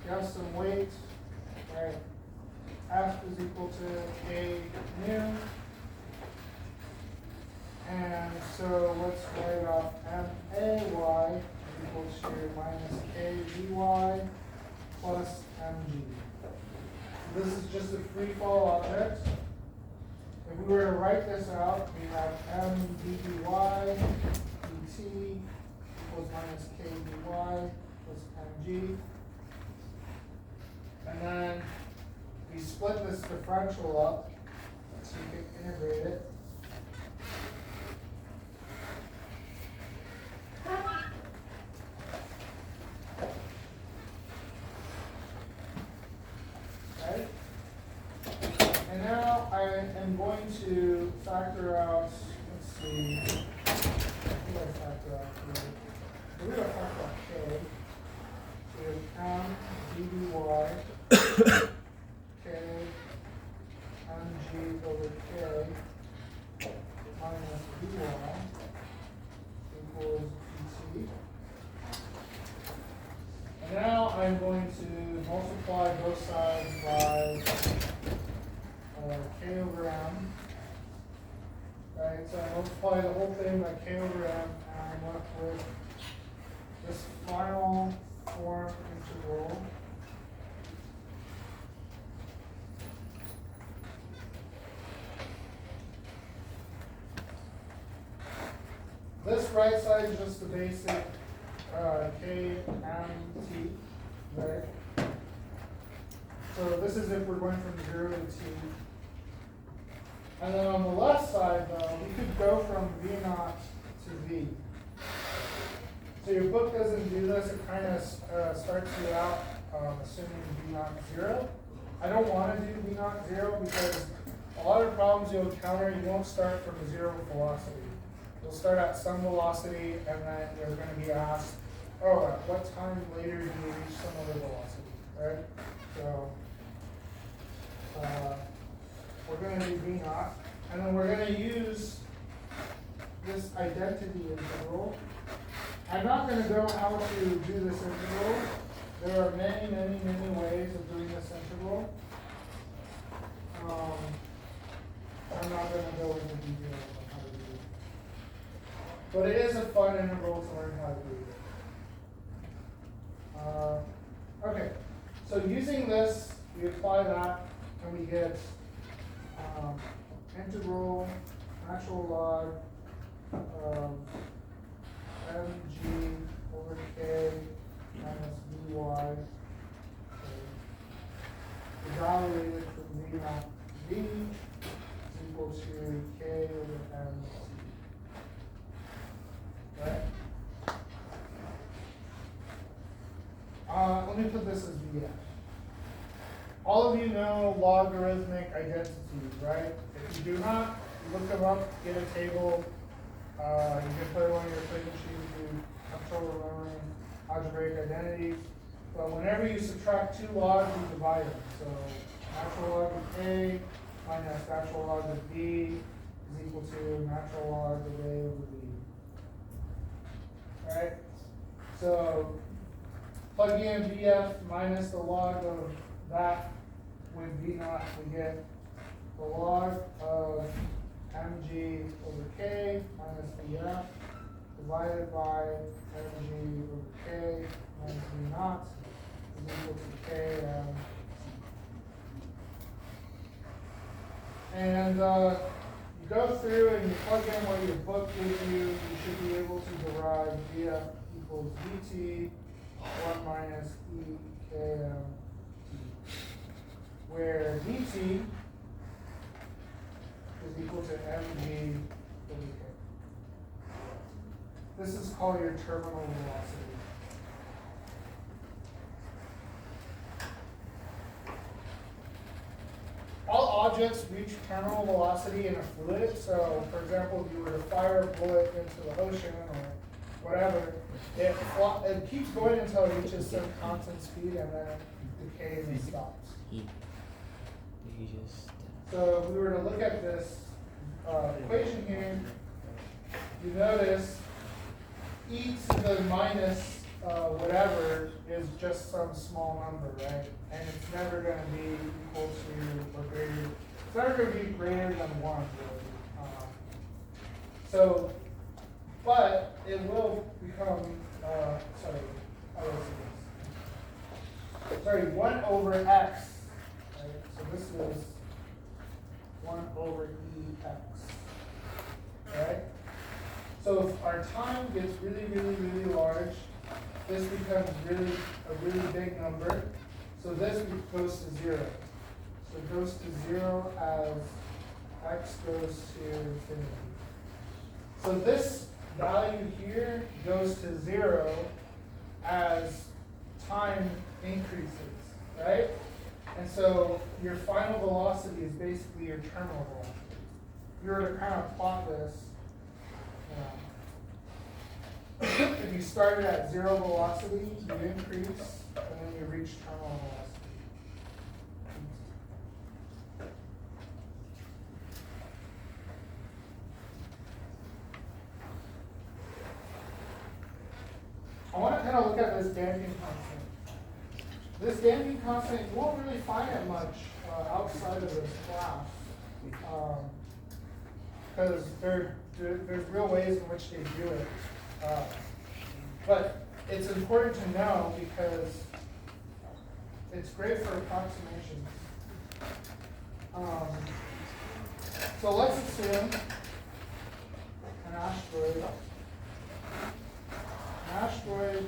you have some weight, right? F is equal to K mu. And so let's write off MAY is equal to minus KVY plus MG. This is just a free fall object. If we were to write this out, we have M dVy dt equals minus KVY plus MG. And then we split this differential up so you can integrate it. Okay. And now I am going to factor out, let's see, what do I factor out here? We're going to factor out K. So we have M dVy K mg over K minus Vy equals dt. And now I'm going to multiply both sides by K over M. Right, so I multiply the whole thing by K over M, and I'm left with this final form integral. This right side is just the basic K M T, right? So this is if we're going from 0 to T. And then on the left side, though, we could go from V naught to V. So your book doesn't do this. It kind of starts you out assuming V naught 0. I don't want to do V naught 0 because a lot of problems you'll encounter, you won't start from 0 velocity. You'll start at some velocity, and then you're going to be asked, oh, at what time later do you reach some other velocity, right? So we're going to do V naught, and then we're going to use this identity interval. I'm not going to go how to do this integral. There are many, many, many ways of doing this integral. I'm not going to go into detail on how to do it. But it is a fun integral to learn how to do. Okay, so using this, we apply that, and we get integral natural log of mg over k minus vy, evaluated from v naught to v is equal to k over mc. Right? Let me put this as vf. All of you know logarithmic identities, right? If you do not, look them up, get a table. You can put it on your equation sheet, do trouble remembering algebraic identities. But whenever you subtract two logs, you divide them. So natural log of A minus natural log of B is equal to natural log of A over B. right? So plug in VF minus the log of that with V naught, we get the log of mg over k minus VF divided by mg over k minus V naught is equal to km. And you go through and you plug in what your book gives you, you should be able to derive VF equals VT 1 minus E km, where VT is equal to mg over k. This is called your terminal velocity. All objects reach terminal velocity in a fluid. So, for example, if you were to fire a bullet into the ocean or whatever, it keeps going until it reaches some constant speed and then it decays and stops. So, if we were to look at this equation here, you notice e to the minus whatever is just some small number, right? And it's never going to be equal to or greater. It's never going to be greater than 1, really. So, but it will become, sorry, 1 over x, right? So this is 1 over ex, right? So if our time gets really, really, really large, this becomes a really big number. So this goes to 0. So it goes to 0 as x goes to infinity. So this value here goes to 0 as time increases, right? And so your final velocity is basically your terminal velocity. If you were to kind of plot this, if you started at 0 velocity, you increase, and then you reach terminal velocity. I want to kind of look at this damping constant. This damping constant, you won't really find it much outside of this class, because there's real ways in which they do it. But it's important to know because it's great for approximations. So let's assume an asteroid. An asteroid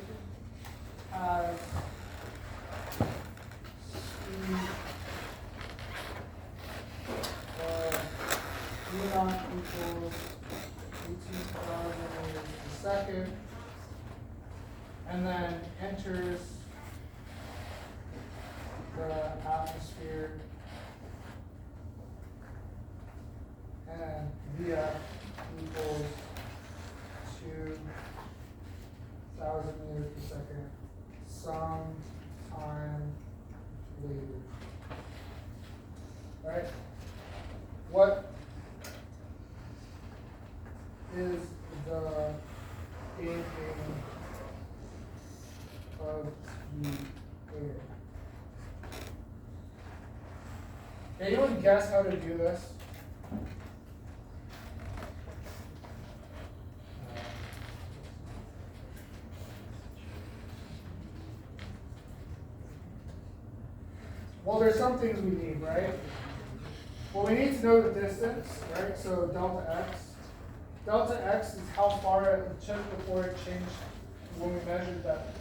has speed v naught equals 18,000 meters per second, and then enters the atmosphere, and VF equals 2,000 meters per second some time later. Right? What is the damping of the air? Can anyone guess how to do this? Well, there's some things we need, right? Well, we need to know the distance, right? So delta x. Delta x is how far it took before it changed when we measured that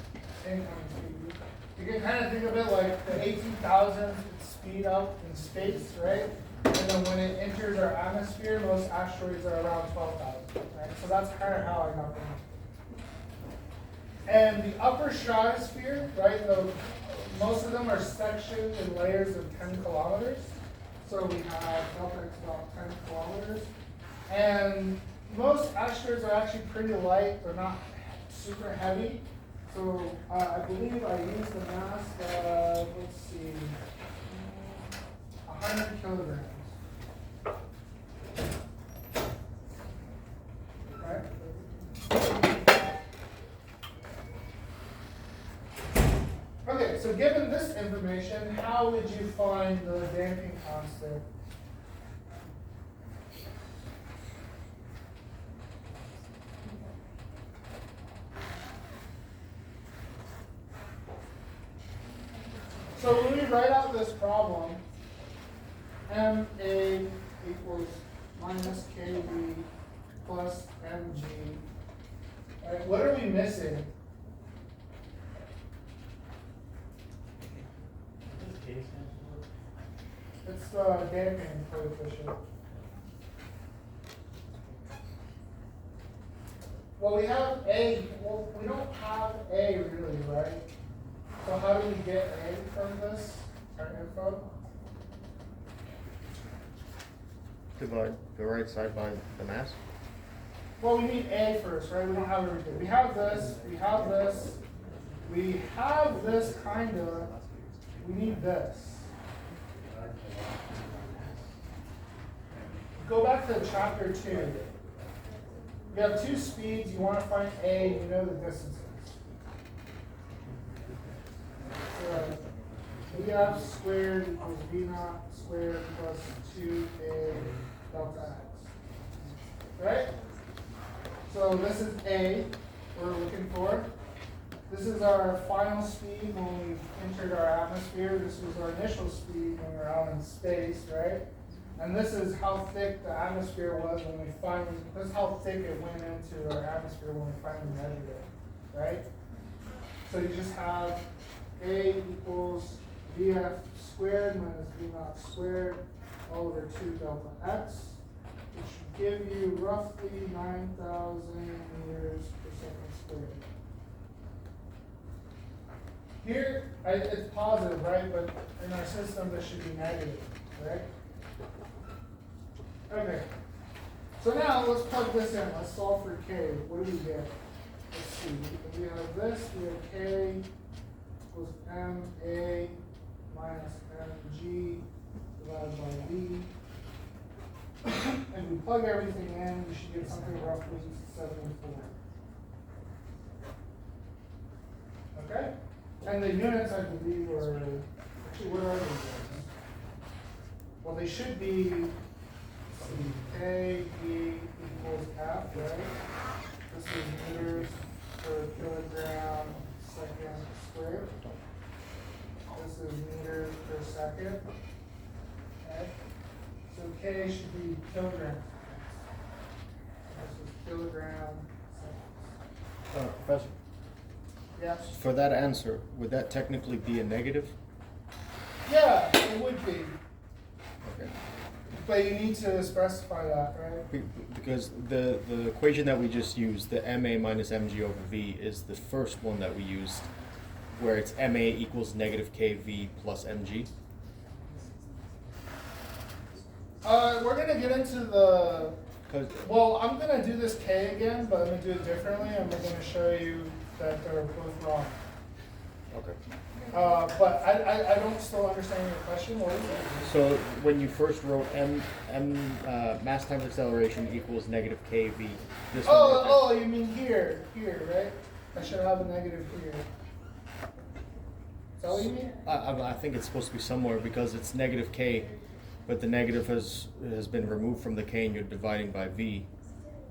incoming speed. You can kind of think of it like the 18,000 speed up in space, right? And then when it enters our atmosphere, most asteroids are around 12,000, right? So that's kind of how I got them. And the upper stratosphere, right? Most of them are sectioned in layers of 10 kilometers. So we have delta x about 10 kilometers. And most asteroids are actually pretty light. They're not super heavy. So I believe I used the mass of, let's see, 100 kilograms. Right? so given this information, how would you find the damping constant? So when we write out this problem, MA equals minus KB plus MG, right, what are we missing? It's the damping coefficient. Well, we have A, well, we don't have A really, right? So how do we get A from this, our info? Divide the right side by the mass. Well, we need A first, right? We don't have everything. We have this, we have this, we have this kind of, we need this. Go back to chapter 2. You have two speeds, you want to find A, you know the distances. So VF squared equals V naught squared plus 2A delta X. Right? So this is A we're looking for. This is our final speed when we entered our atmosphere. This was our initial speed when we were out in space, right? And this is how thick the atmosphere was when we finally, this is how thick it went into our atmosphere when we finally measured it, right? So you just have A equals VF squared minus V naught squared all over 2 delta X, which should give you roughly 9,000 meters per second squared. Here, it's positive, right? But in our system, this should be negative, right? Okay. So now let's plug this in. Let's solve for K. What do we get? Let's see. We have this. We have K equals MA minus MG divided by V. And we plug everything in, we should get something roughly 74. Okay? And the units, I believe, are, actually, what are the units? Well, they should be, let's see, K, E equals F, right? This is meters per kilogram second squared. This is meters per second. Okay? So K should be kilograms. This is kilogram seconds. Professor, Yeah. for that answer, would that technically be a negative? Yeah, it would be. Okay. But you need to specify that, right? Because the equation that we just used, the MA minus MG over V, is the first one that we used, where it's MA equals negative KV plus MG. We're gonna get into the, 'Cause- well, I'm gonna do this K again, but I'm gonna do it differently, and we're gonna show you that they're both wrong. Okay. But I don't still understand your question, what is it? So when you first wrote mass times acceleration equals negative KV, this one right there. Oh, you mean here, right? I should have a negative here. Is that what you mean? I think it's supposed to be somewhere because it's negative K, but the negative has been removed from the K and you're dividing by V.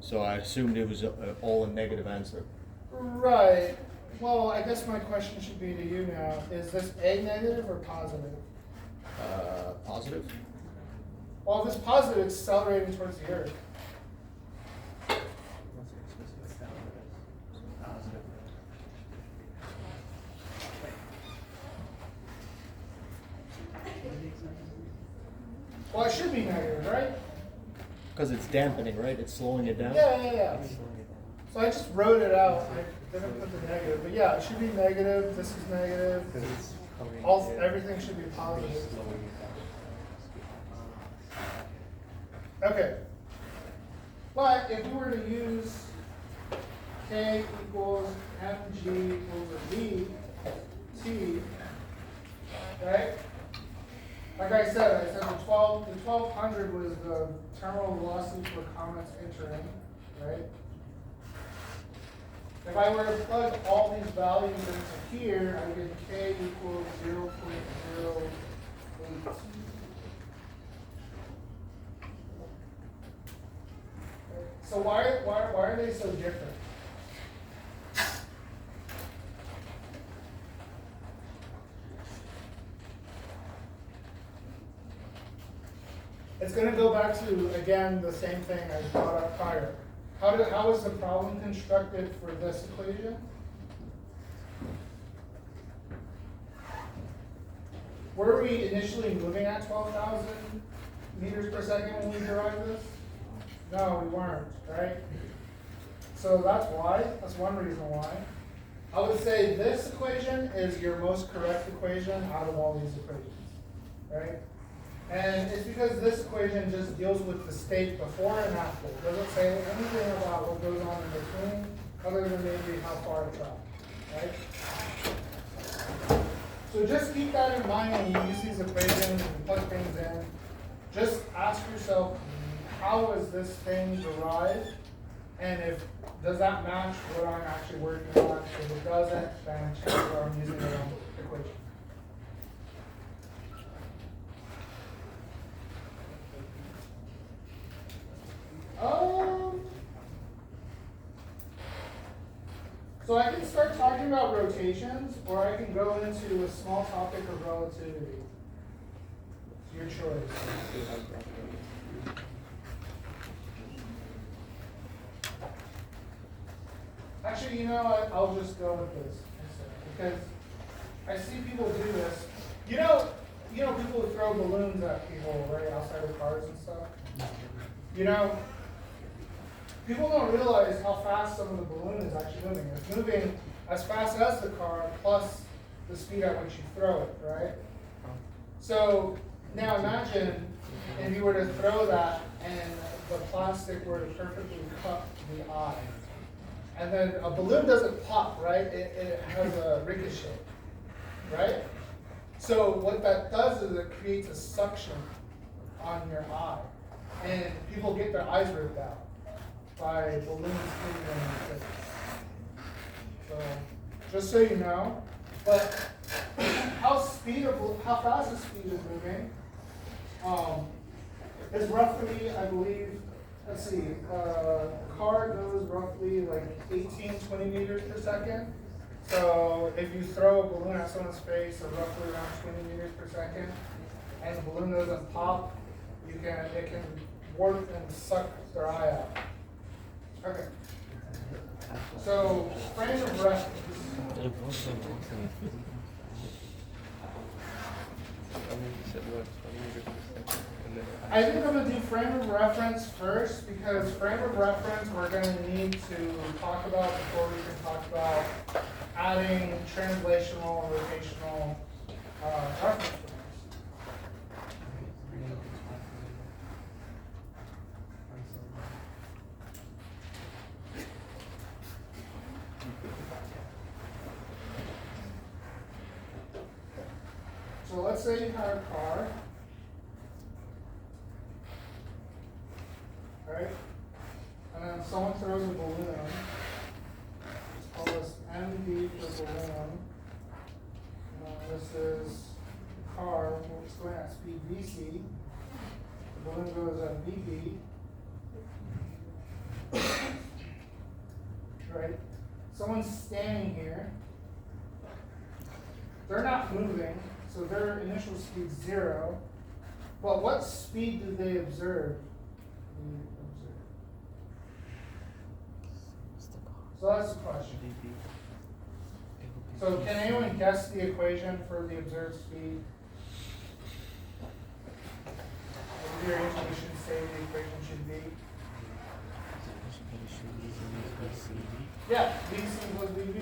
So I assumed it was all a negative answer. Right. Well, I guess my question should be to you now, is this A negative or positive? Positive? Well, if it's positive, it's accelerating towards the Earth. Well, it should be negative, right? Because it's dampening, right? It's slowing it down? Yeah. So I just wrote it out. I didn't put the negative, but yeah, it should be negative. This is negative. Everything should be positive. Okay. But if we were to use K equals mg over v t, right? Like I said the 1200 was the terminal velocity for comets entering, right? If I were to plug all these values into here, I get k equals 0.08. So why are they so different? It's going to go back to, again, the same thing I brought up prior. How is the problem constructed for this equation? Were we initially moving at 12,000 meters per second when we derived this? No, we weren't, right? So that's why. That's one reason why. I would say this equation is your most correct equation out of all these equations, right? And it's because this equation just deals with the state before and after. It doesn't say anything about what goes on in between, other than maybe how far it traveled, right? So just keep that in mind when you use these equations and plug things in. Just ask yourself, how is this thing derived? And does that match what I'm actually working on? If it doesn't, then chances are I'm using the wrong equation. So I can start talking about rotations, or I can go into a small topic of relativity. It's your choice. Actually, you know what? I'll just go with this because I see people do this. You know people who throw balloons at people right outside of cars and stuff. You know, people don't realize how fast some of the balloon is actually moving. It's moving as fast as the car plus the speed at which you throw it, right? So now imagine if you were to throw that and the plastic were to perfectly cut the eye. And then a balloon doesn't pop, right? It has a ricochet, right? So what that does is it creates a suction on your eye. And people get their eyes ripped out by balloons hitting them in the face. So just so you know, but how fast the speed is moving is roughly, I believe, let's see, car goes roughly like 18, 20 meters per second. So if you throw a balloon at someone's face at roughly around 20 meters per second, and the balloon doesn't pop, it can warp and suck their eye out. Okay. So frame of reference. I think I'm going to do frame of reference first because frame of reference we're going to need to talk about before we can talk about adding translational and rotational reference frames. So let's say you have a car. Right? And then someone throws a balloon. Let's call this MV for balloon. This is the car, it's going at speed VC. The balloon goes at VB. Right? Someone's standing here. They're not moving, so their initial speed's 0. But what speed do they observe? So that's the question. So can anyone guess the equation for the observed speed? What would your intuition say the equation should be? Yeah, VC plus VB.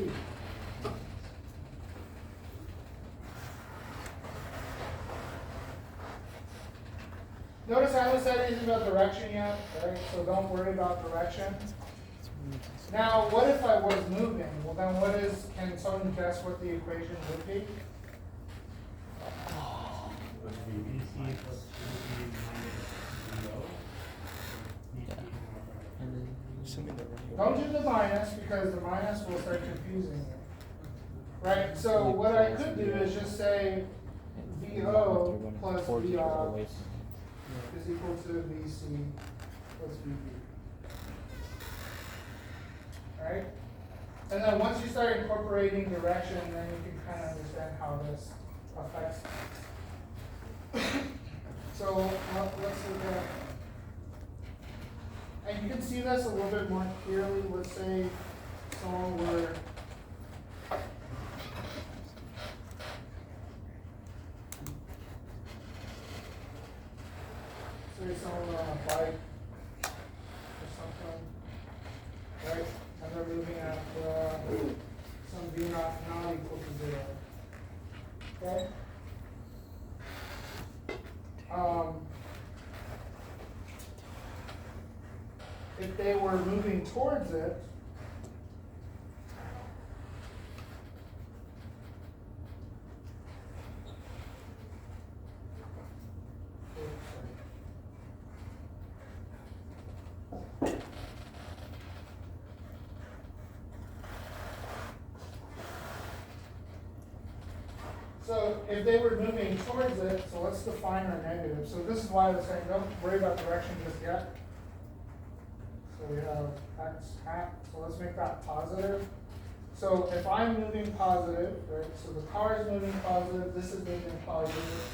Notice I haven't said anything about direction yet, right? So don't worry about direction. Now, what if I was moving? Well, then can someone guess what the equation would be? Assuming they're running. Don't do the minus because the minus will start confusing you. Right, so what I could do is just say VO plus VOC is equal to VC plus VB. Right? And then once you start incorporating direction, then you can kind of understand how this affects things. So let's look at, and you can see this a little bit more clearly. Let's say someone were someone on a bike or something, right? And they're moving at some v not equal to 0. Okay? If they were moving towards it, so if they were moving towards it, so let's define our negative. So this is why I was saying don't worry about direction just yet. So we have x hat, so let's make that positive. So if I'm moving positive, right, so the car is moving positive, this is moving positive,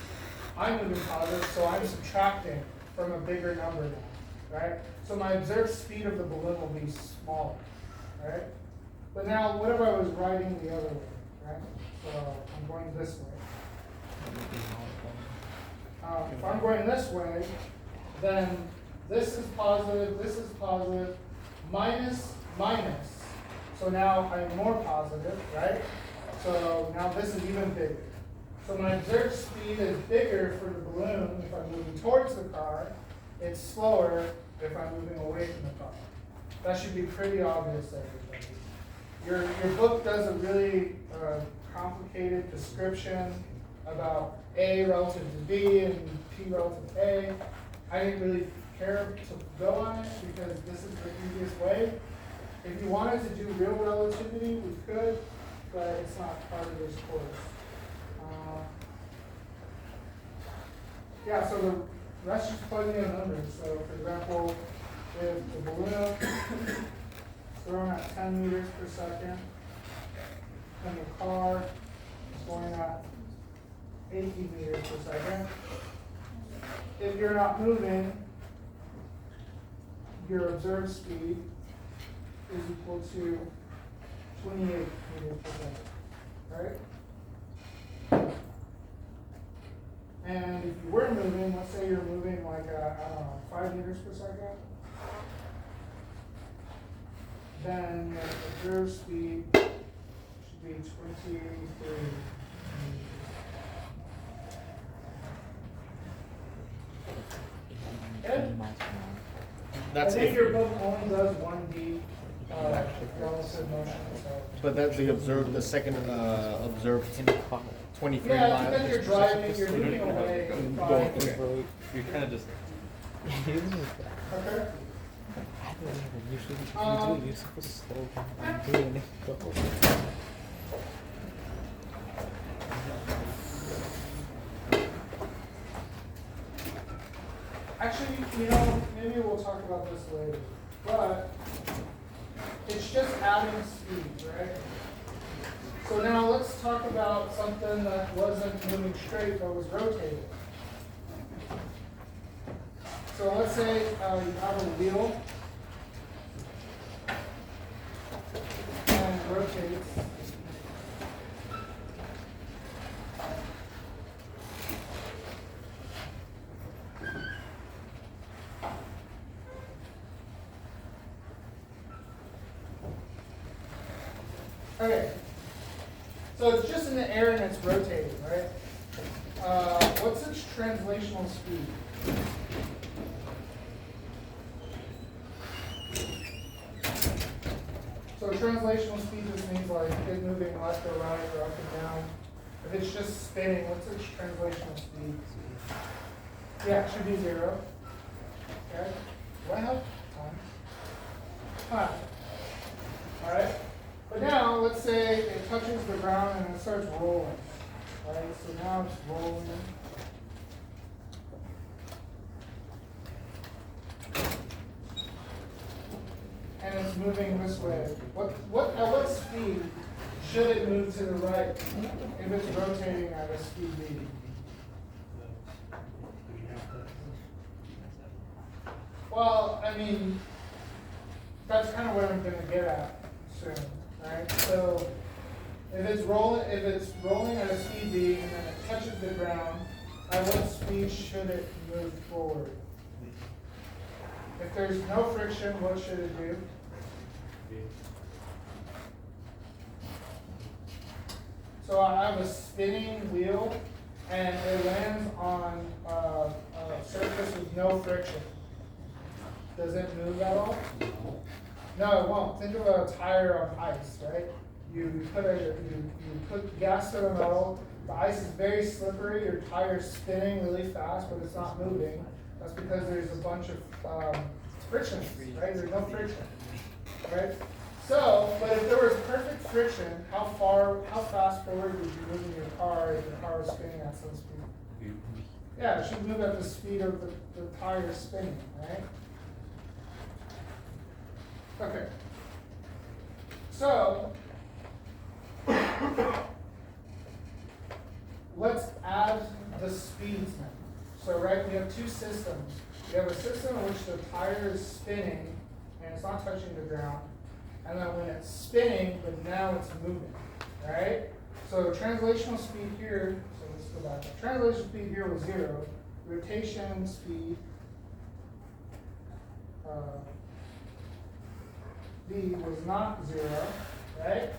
I'm moving positive, so I'm subtracting from a bigger number now, right? So my observed speed of the balloon will be smaller, right? But now, what if I was riding the other way, right? So I'm going this way. If I'm going this way, then this is positive, minus, minus. So now I'm more positive, right? So now this is even bigger. So my observed speed is bigger for the balloon if I'm moving towards the car. It's slower if I'm moving away from the car. That should be pretty obvious to everybody. Your book does a really complicated description about A relative to B and P relative to A. I didn't really care to go on it because this is the easiest way. If you wanted to do real relativity, we could, but it's not part of this course. Yeah, so the rest is plugging in numbers. So for example, if the balloon is thrown at 10 meters per second, and the car is going at 80 meters per second, if you're not moving, your observed speed is equal to 28 meters per second, right? And if you were moving, let's say you're moving like, I don't know, 5 meters per second, then your observed speed should be 23 meters. Okay? That's I think if, your book only does 1D relative motion, so. but that's the observed, the second observed 23 Yeah, miles. because you're driving, you're moving away, fine. You're kind of just. Okay. Usually you're supposed to slow down and doing it. Go. Actually, maybe we'll talk about this later, but it's just adding speed, right? So now let's talk about something that wasn't moving straight but was rotating. So let's say you have a wheel and it rotates. Okay, so it's just in the air and it's rotating, right? What's its translational speed? So translational speed just means like it moving left or right or up and down. If it's just spinning, what's its translational speed? Yeah, it should be 0. Okay, do I have time? flat. Alright? But now, let's say it touches the ground and it starts rolling. Right? So now it's rolling. And it's moving this way. At what speed should it move to the right if it's rotating at a speed v? Well, I mean, that's kind of what I'm going to get at soon, right? So if it's rolling at a speed v and then it touches the ground, at what speed should it move forward? If there's no friction, what should it do? So I have a spinning wheel and it lands on a surface with no friction. Does it move at all? No, it won't. Think of a tire on ice, right? You put gas to the metal, the ice is very slippery, your tire's spinning really fast, but it's not moving. That's because there's a bunch of friction, right? There's no friction, right? So, but if there was perfect friction, how fast forward would you move in your car if your car was spinning at some speed? Yeah, it should move at the speed of the tire spinning, right? Okay. So, let's add the speeds now. So, right, we have two systems. We have a system in which the tire is spinning and it's not touching the ground. And then when it's spinning, but now it's moving, right? So translational speed here, so let's go back. Translation speed here was 0. Rotation speed, V was not 0, right?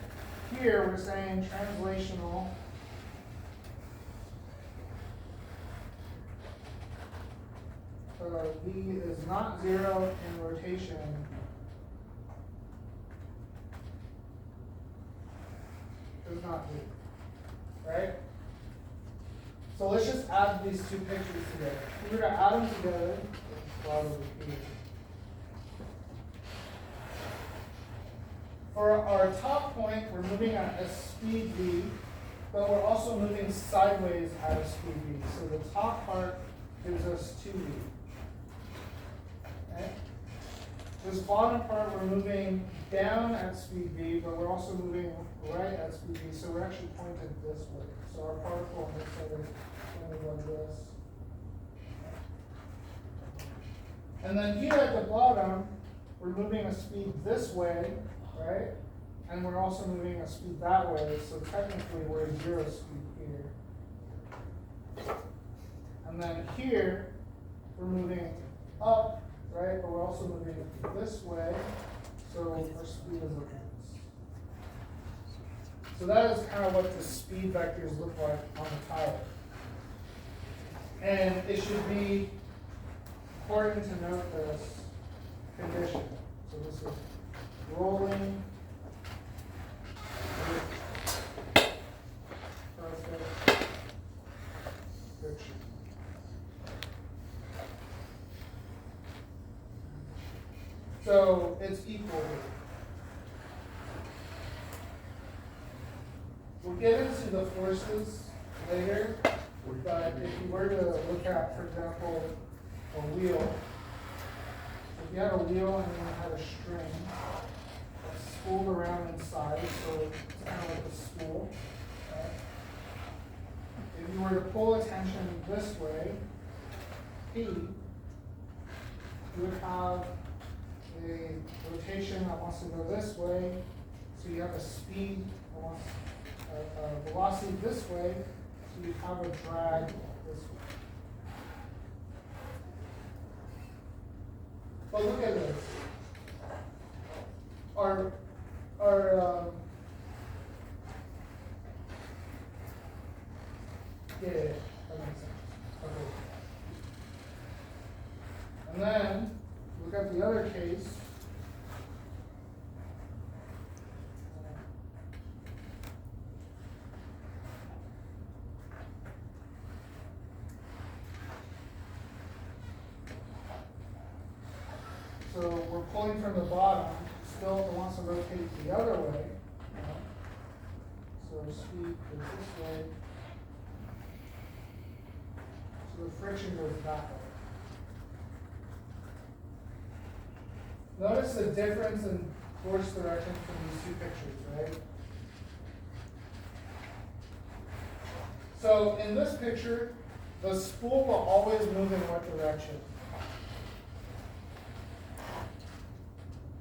Here we're saying translational V is not 0 in rotation. Does not do, right? So let's just add these two pictures together. If we were to add them together, for our top point, we're moving at a speed v, but we're also moving sideways at a speed v. So the top part gives us 2v. Okay? This bottom part, we're moving down at speed v, but we're also moving right at speed v, so we're actually pointed this way. So our particle on this side is pointed like this. And then here at the bottom, we're moving a speed this way, right? And we're also moving a speed that way, so technically we're at 0 speed here. And then here, we're moving up, right? But we're also moving this way, so our speed is like this. So that is kind of what the speed vectors look like on the tire. And it should be important to note this condition. So this is rolling with perfect friction. So it's equal. We'll get into the forces later, but if you were to look at, for example, a wheel, if you had a wheel and then you had a string that's spooled around inside, so it's kind of like a spool. Right? If you were to pull attention this way, P, you would have a rotation that wants to go this way, so you have a speed that wants a velocity this way, so you have a drag this way. But look at this. Our yeah, that makes sense. Okay. And then look at the other case. So we're pulling from the bottom. filter wants to rotate it the other way, you know, so speed goes this way, so the friction goes that way. Notice the difference in force direction from these two pictures, right? So in this picture, the spool will always move in what direction?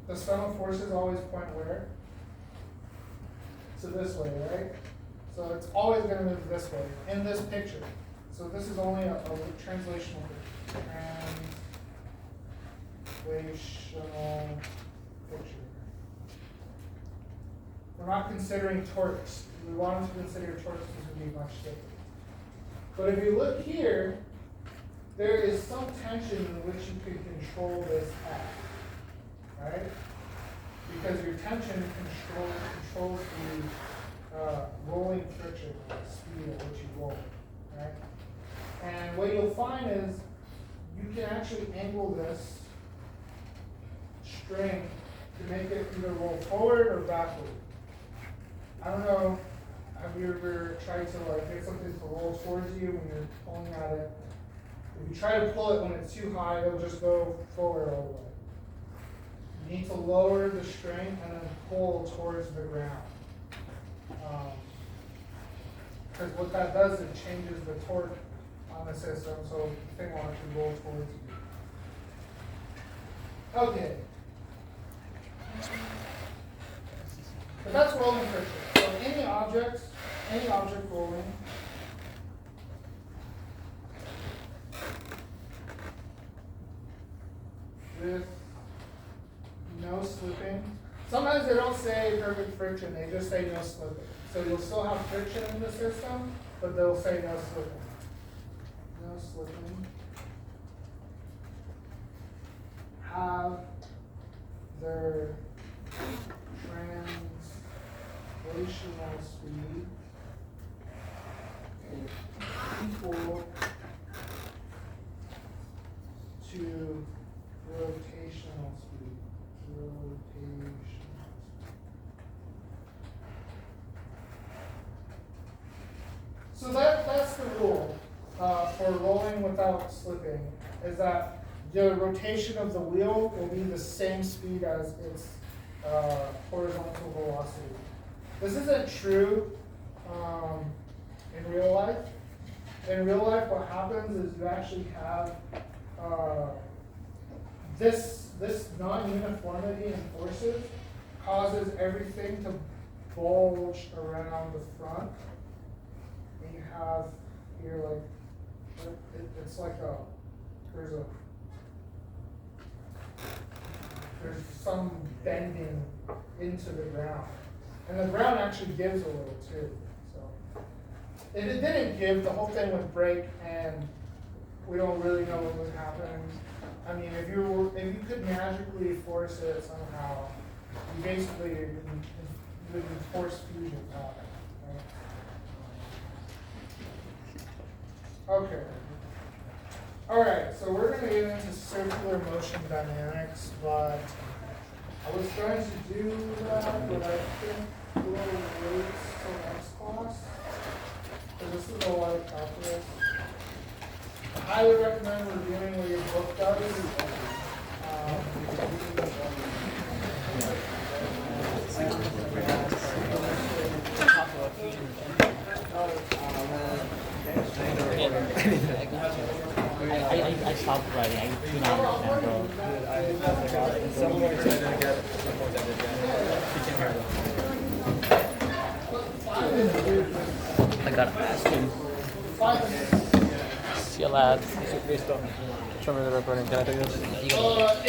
The sum of forces always point where? So this way, right? So it's always going to move this way in this picture. So this is only a translational picture. Translational picture. We're not considering torques. We want to consider torques because it would be much stiffer. But if you look here, there is some tension in which you can control this F, right? Because your tension controls the rolling friction, the speed at which you roll, right? And what you'll find is you can actually angle this string to make it either roll forward or backward. I don't know, have you ever tried to like get something to roll towards you when you're pulling at it? If you try to pull it when it's too high, it'll just go forward all the way. You need to lower the string and then pull towards the ground. Because what that does, it changes the torque on the system, so the thing will actually roll towards you. Okay. But that's rolling friction. So any object rolling, with no slipping. Sometimes they don't say perfect friction, they just say no slipping. So you'll still have friction in the system, but they'll say no slipping. No slipping. Have their translational speed equal to rotational speed. So that's the rule for rolling without slipping, is that the rotation of the wheel will be the same speed as its horizontal velocity. This isn't true in real life. In real life, what happens is you actually have this non-uniformity in forces causes everything to bulge around the front. And you have here like it's like there's some bending into the ground, and the ground actually gives a little too. So if it didn't give, the whole thing would break, and we don't really know what would happen. I mean, if you could magically force it somehow, you basically would force fusion happen, right? Okay. All right, so we're going to get into circular motion dynamics, but I was going to do that, but I think we'll wait till next class, because this is a lot of calculus. I highly recommend reviewing what your book does. I stopped writing. I do not remember. I gotta ask him. 5 minutes. See you, lad. Show me the recording. Can I take this? You gotta-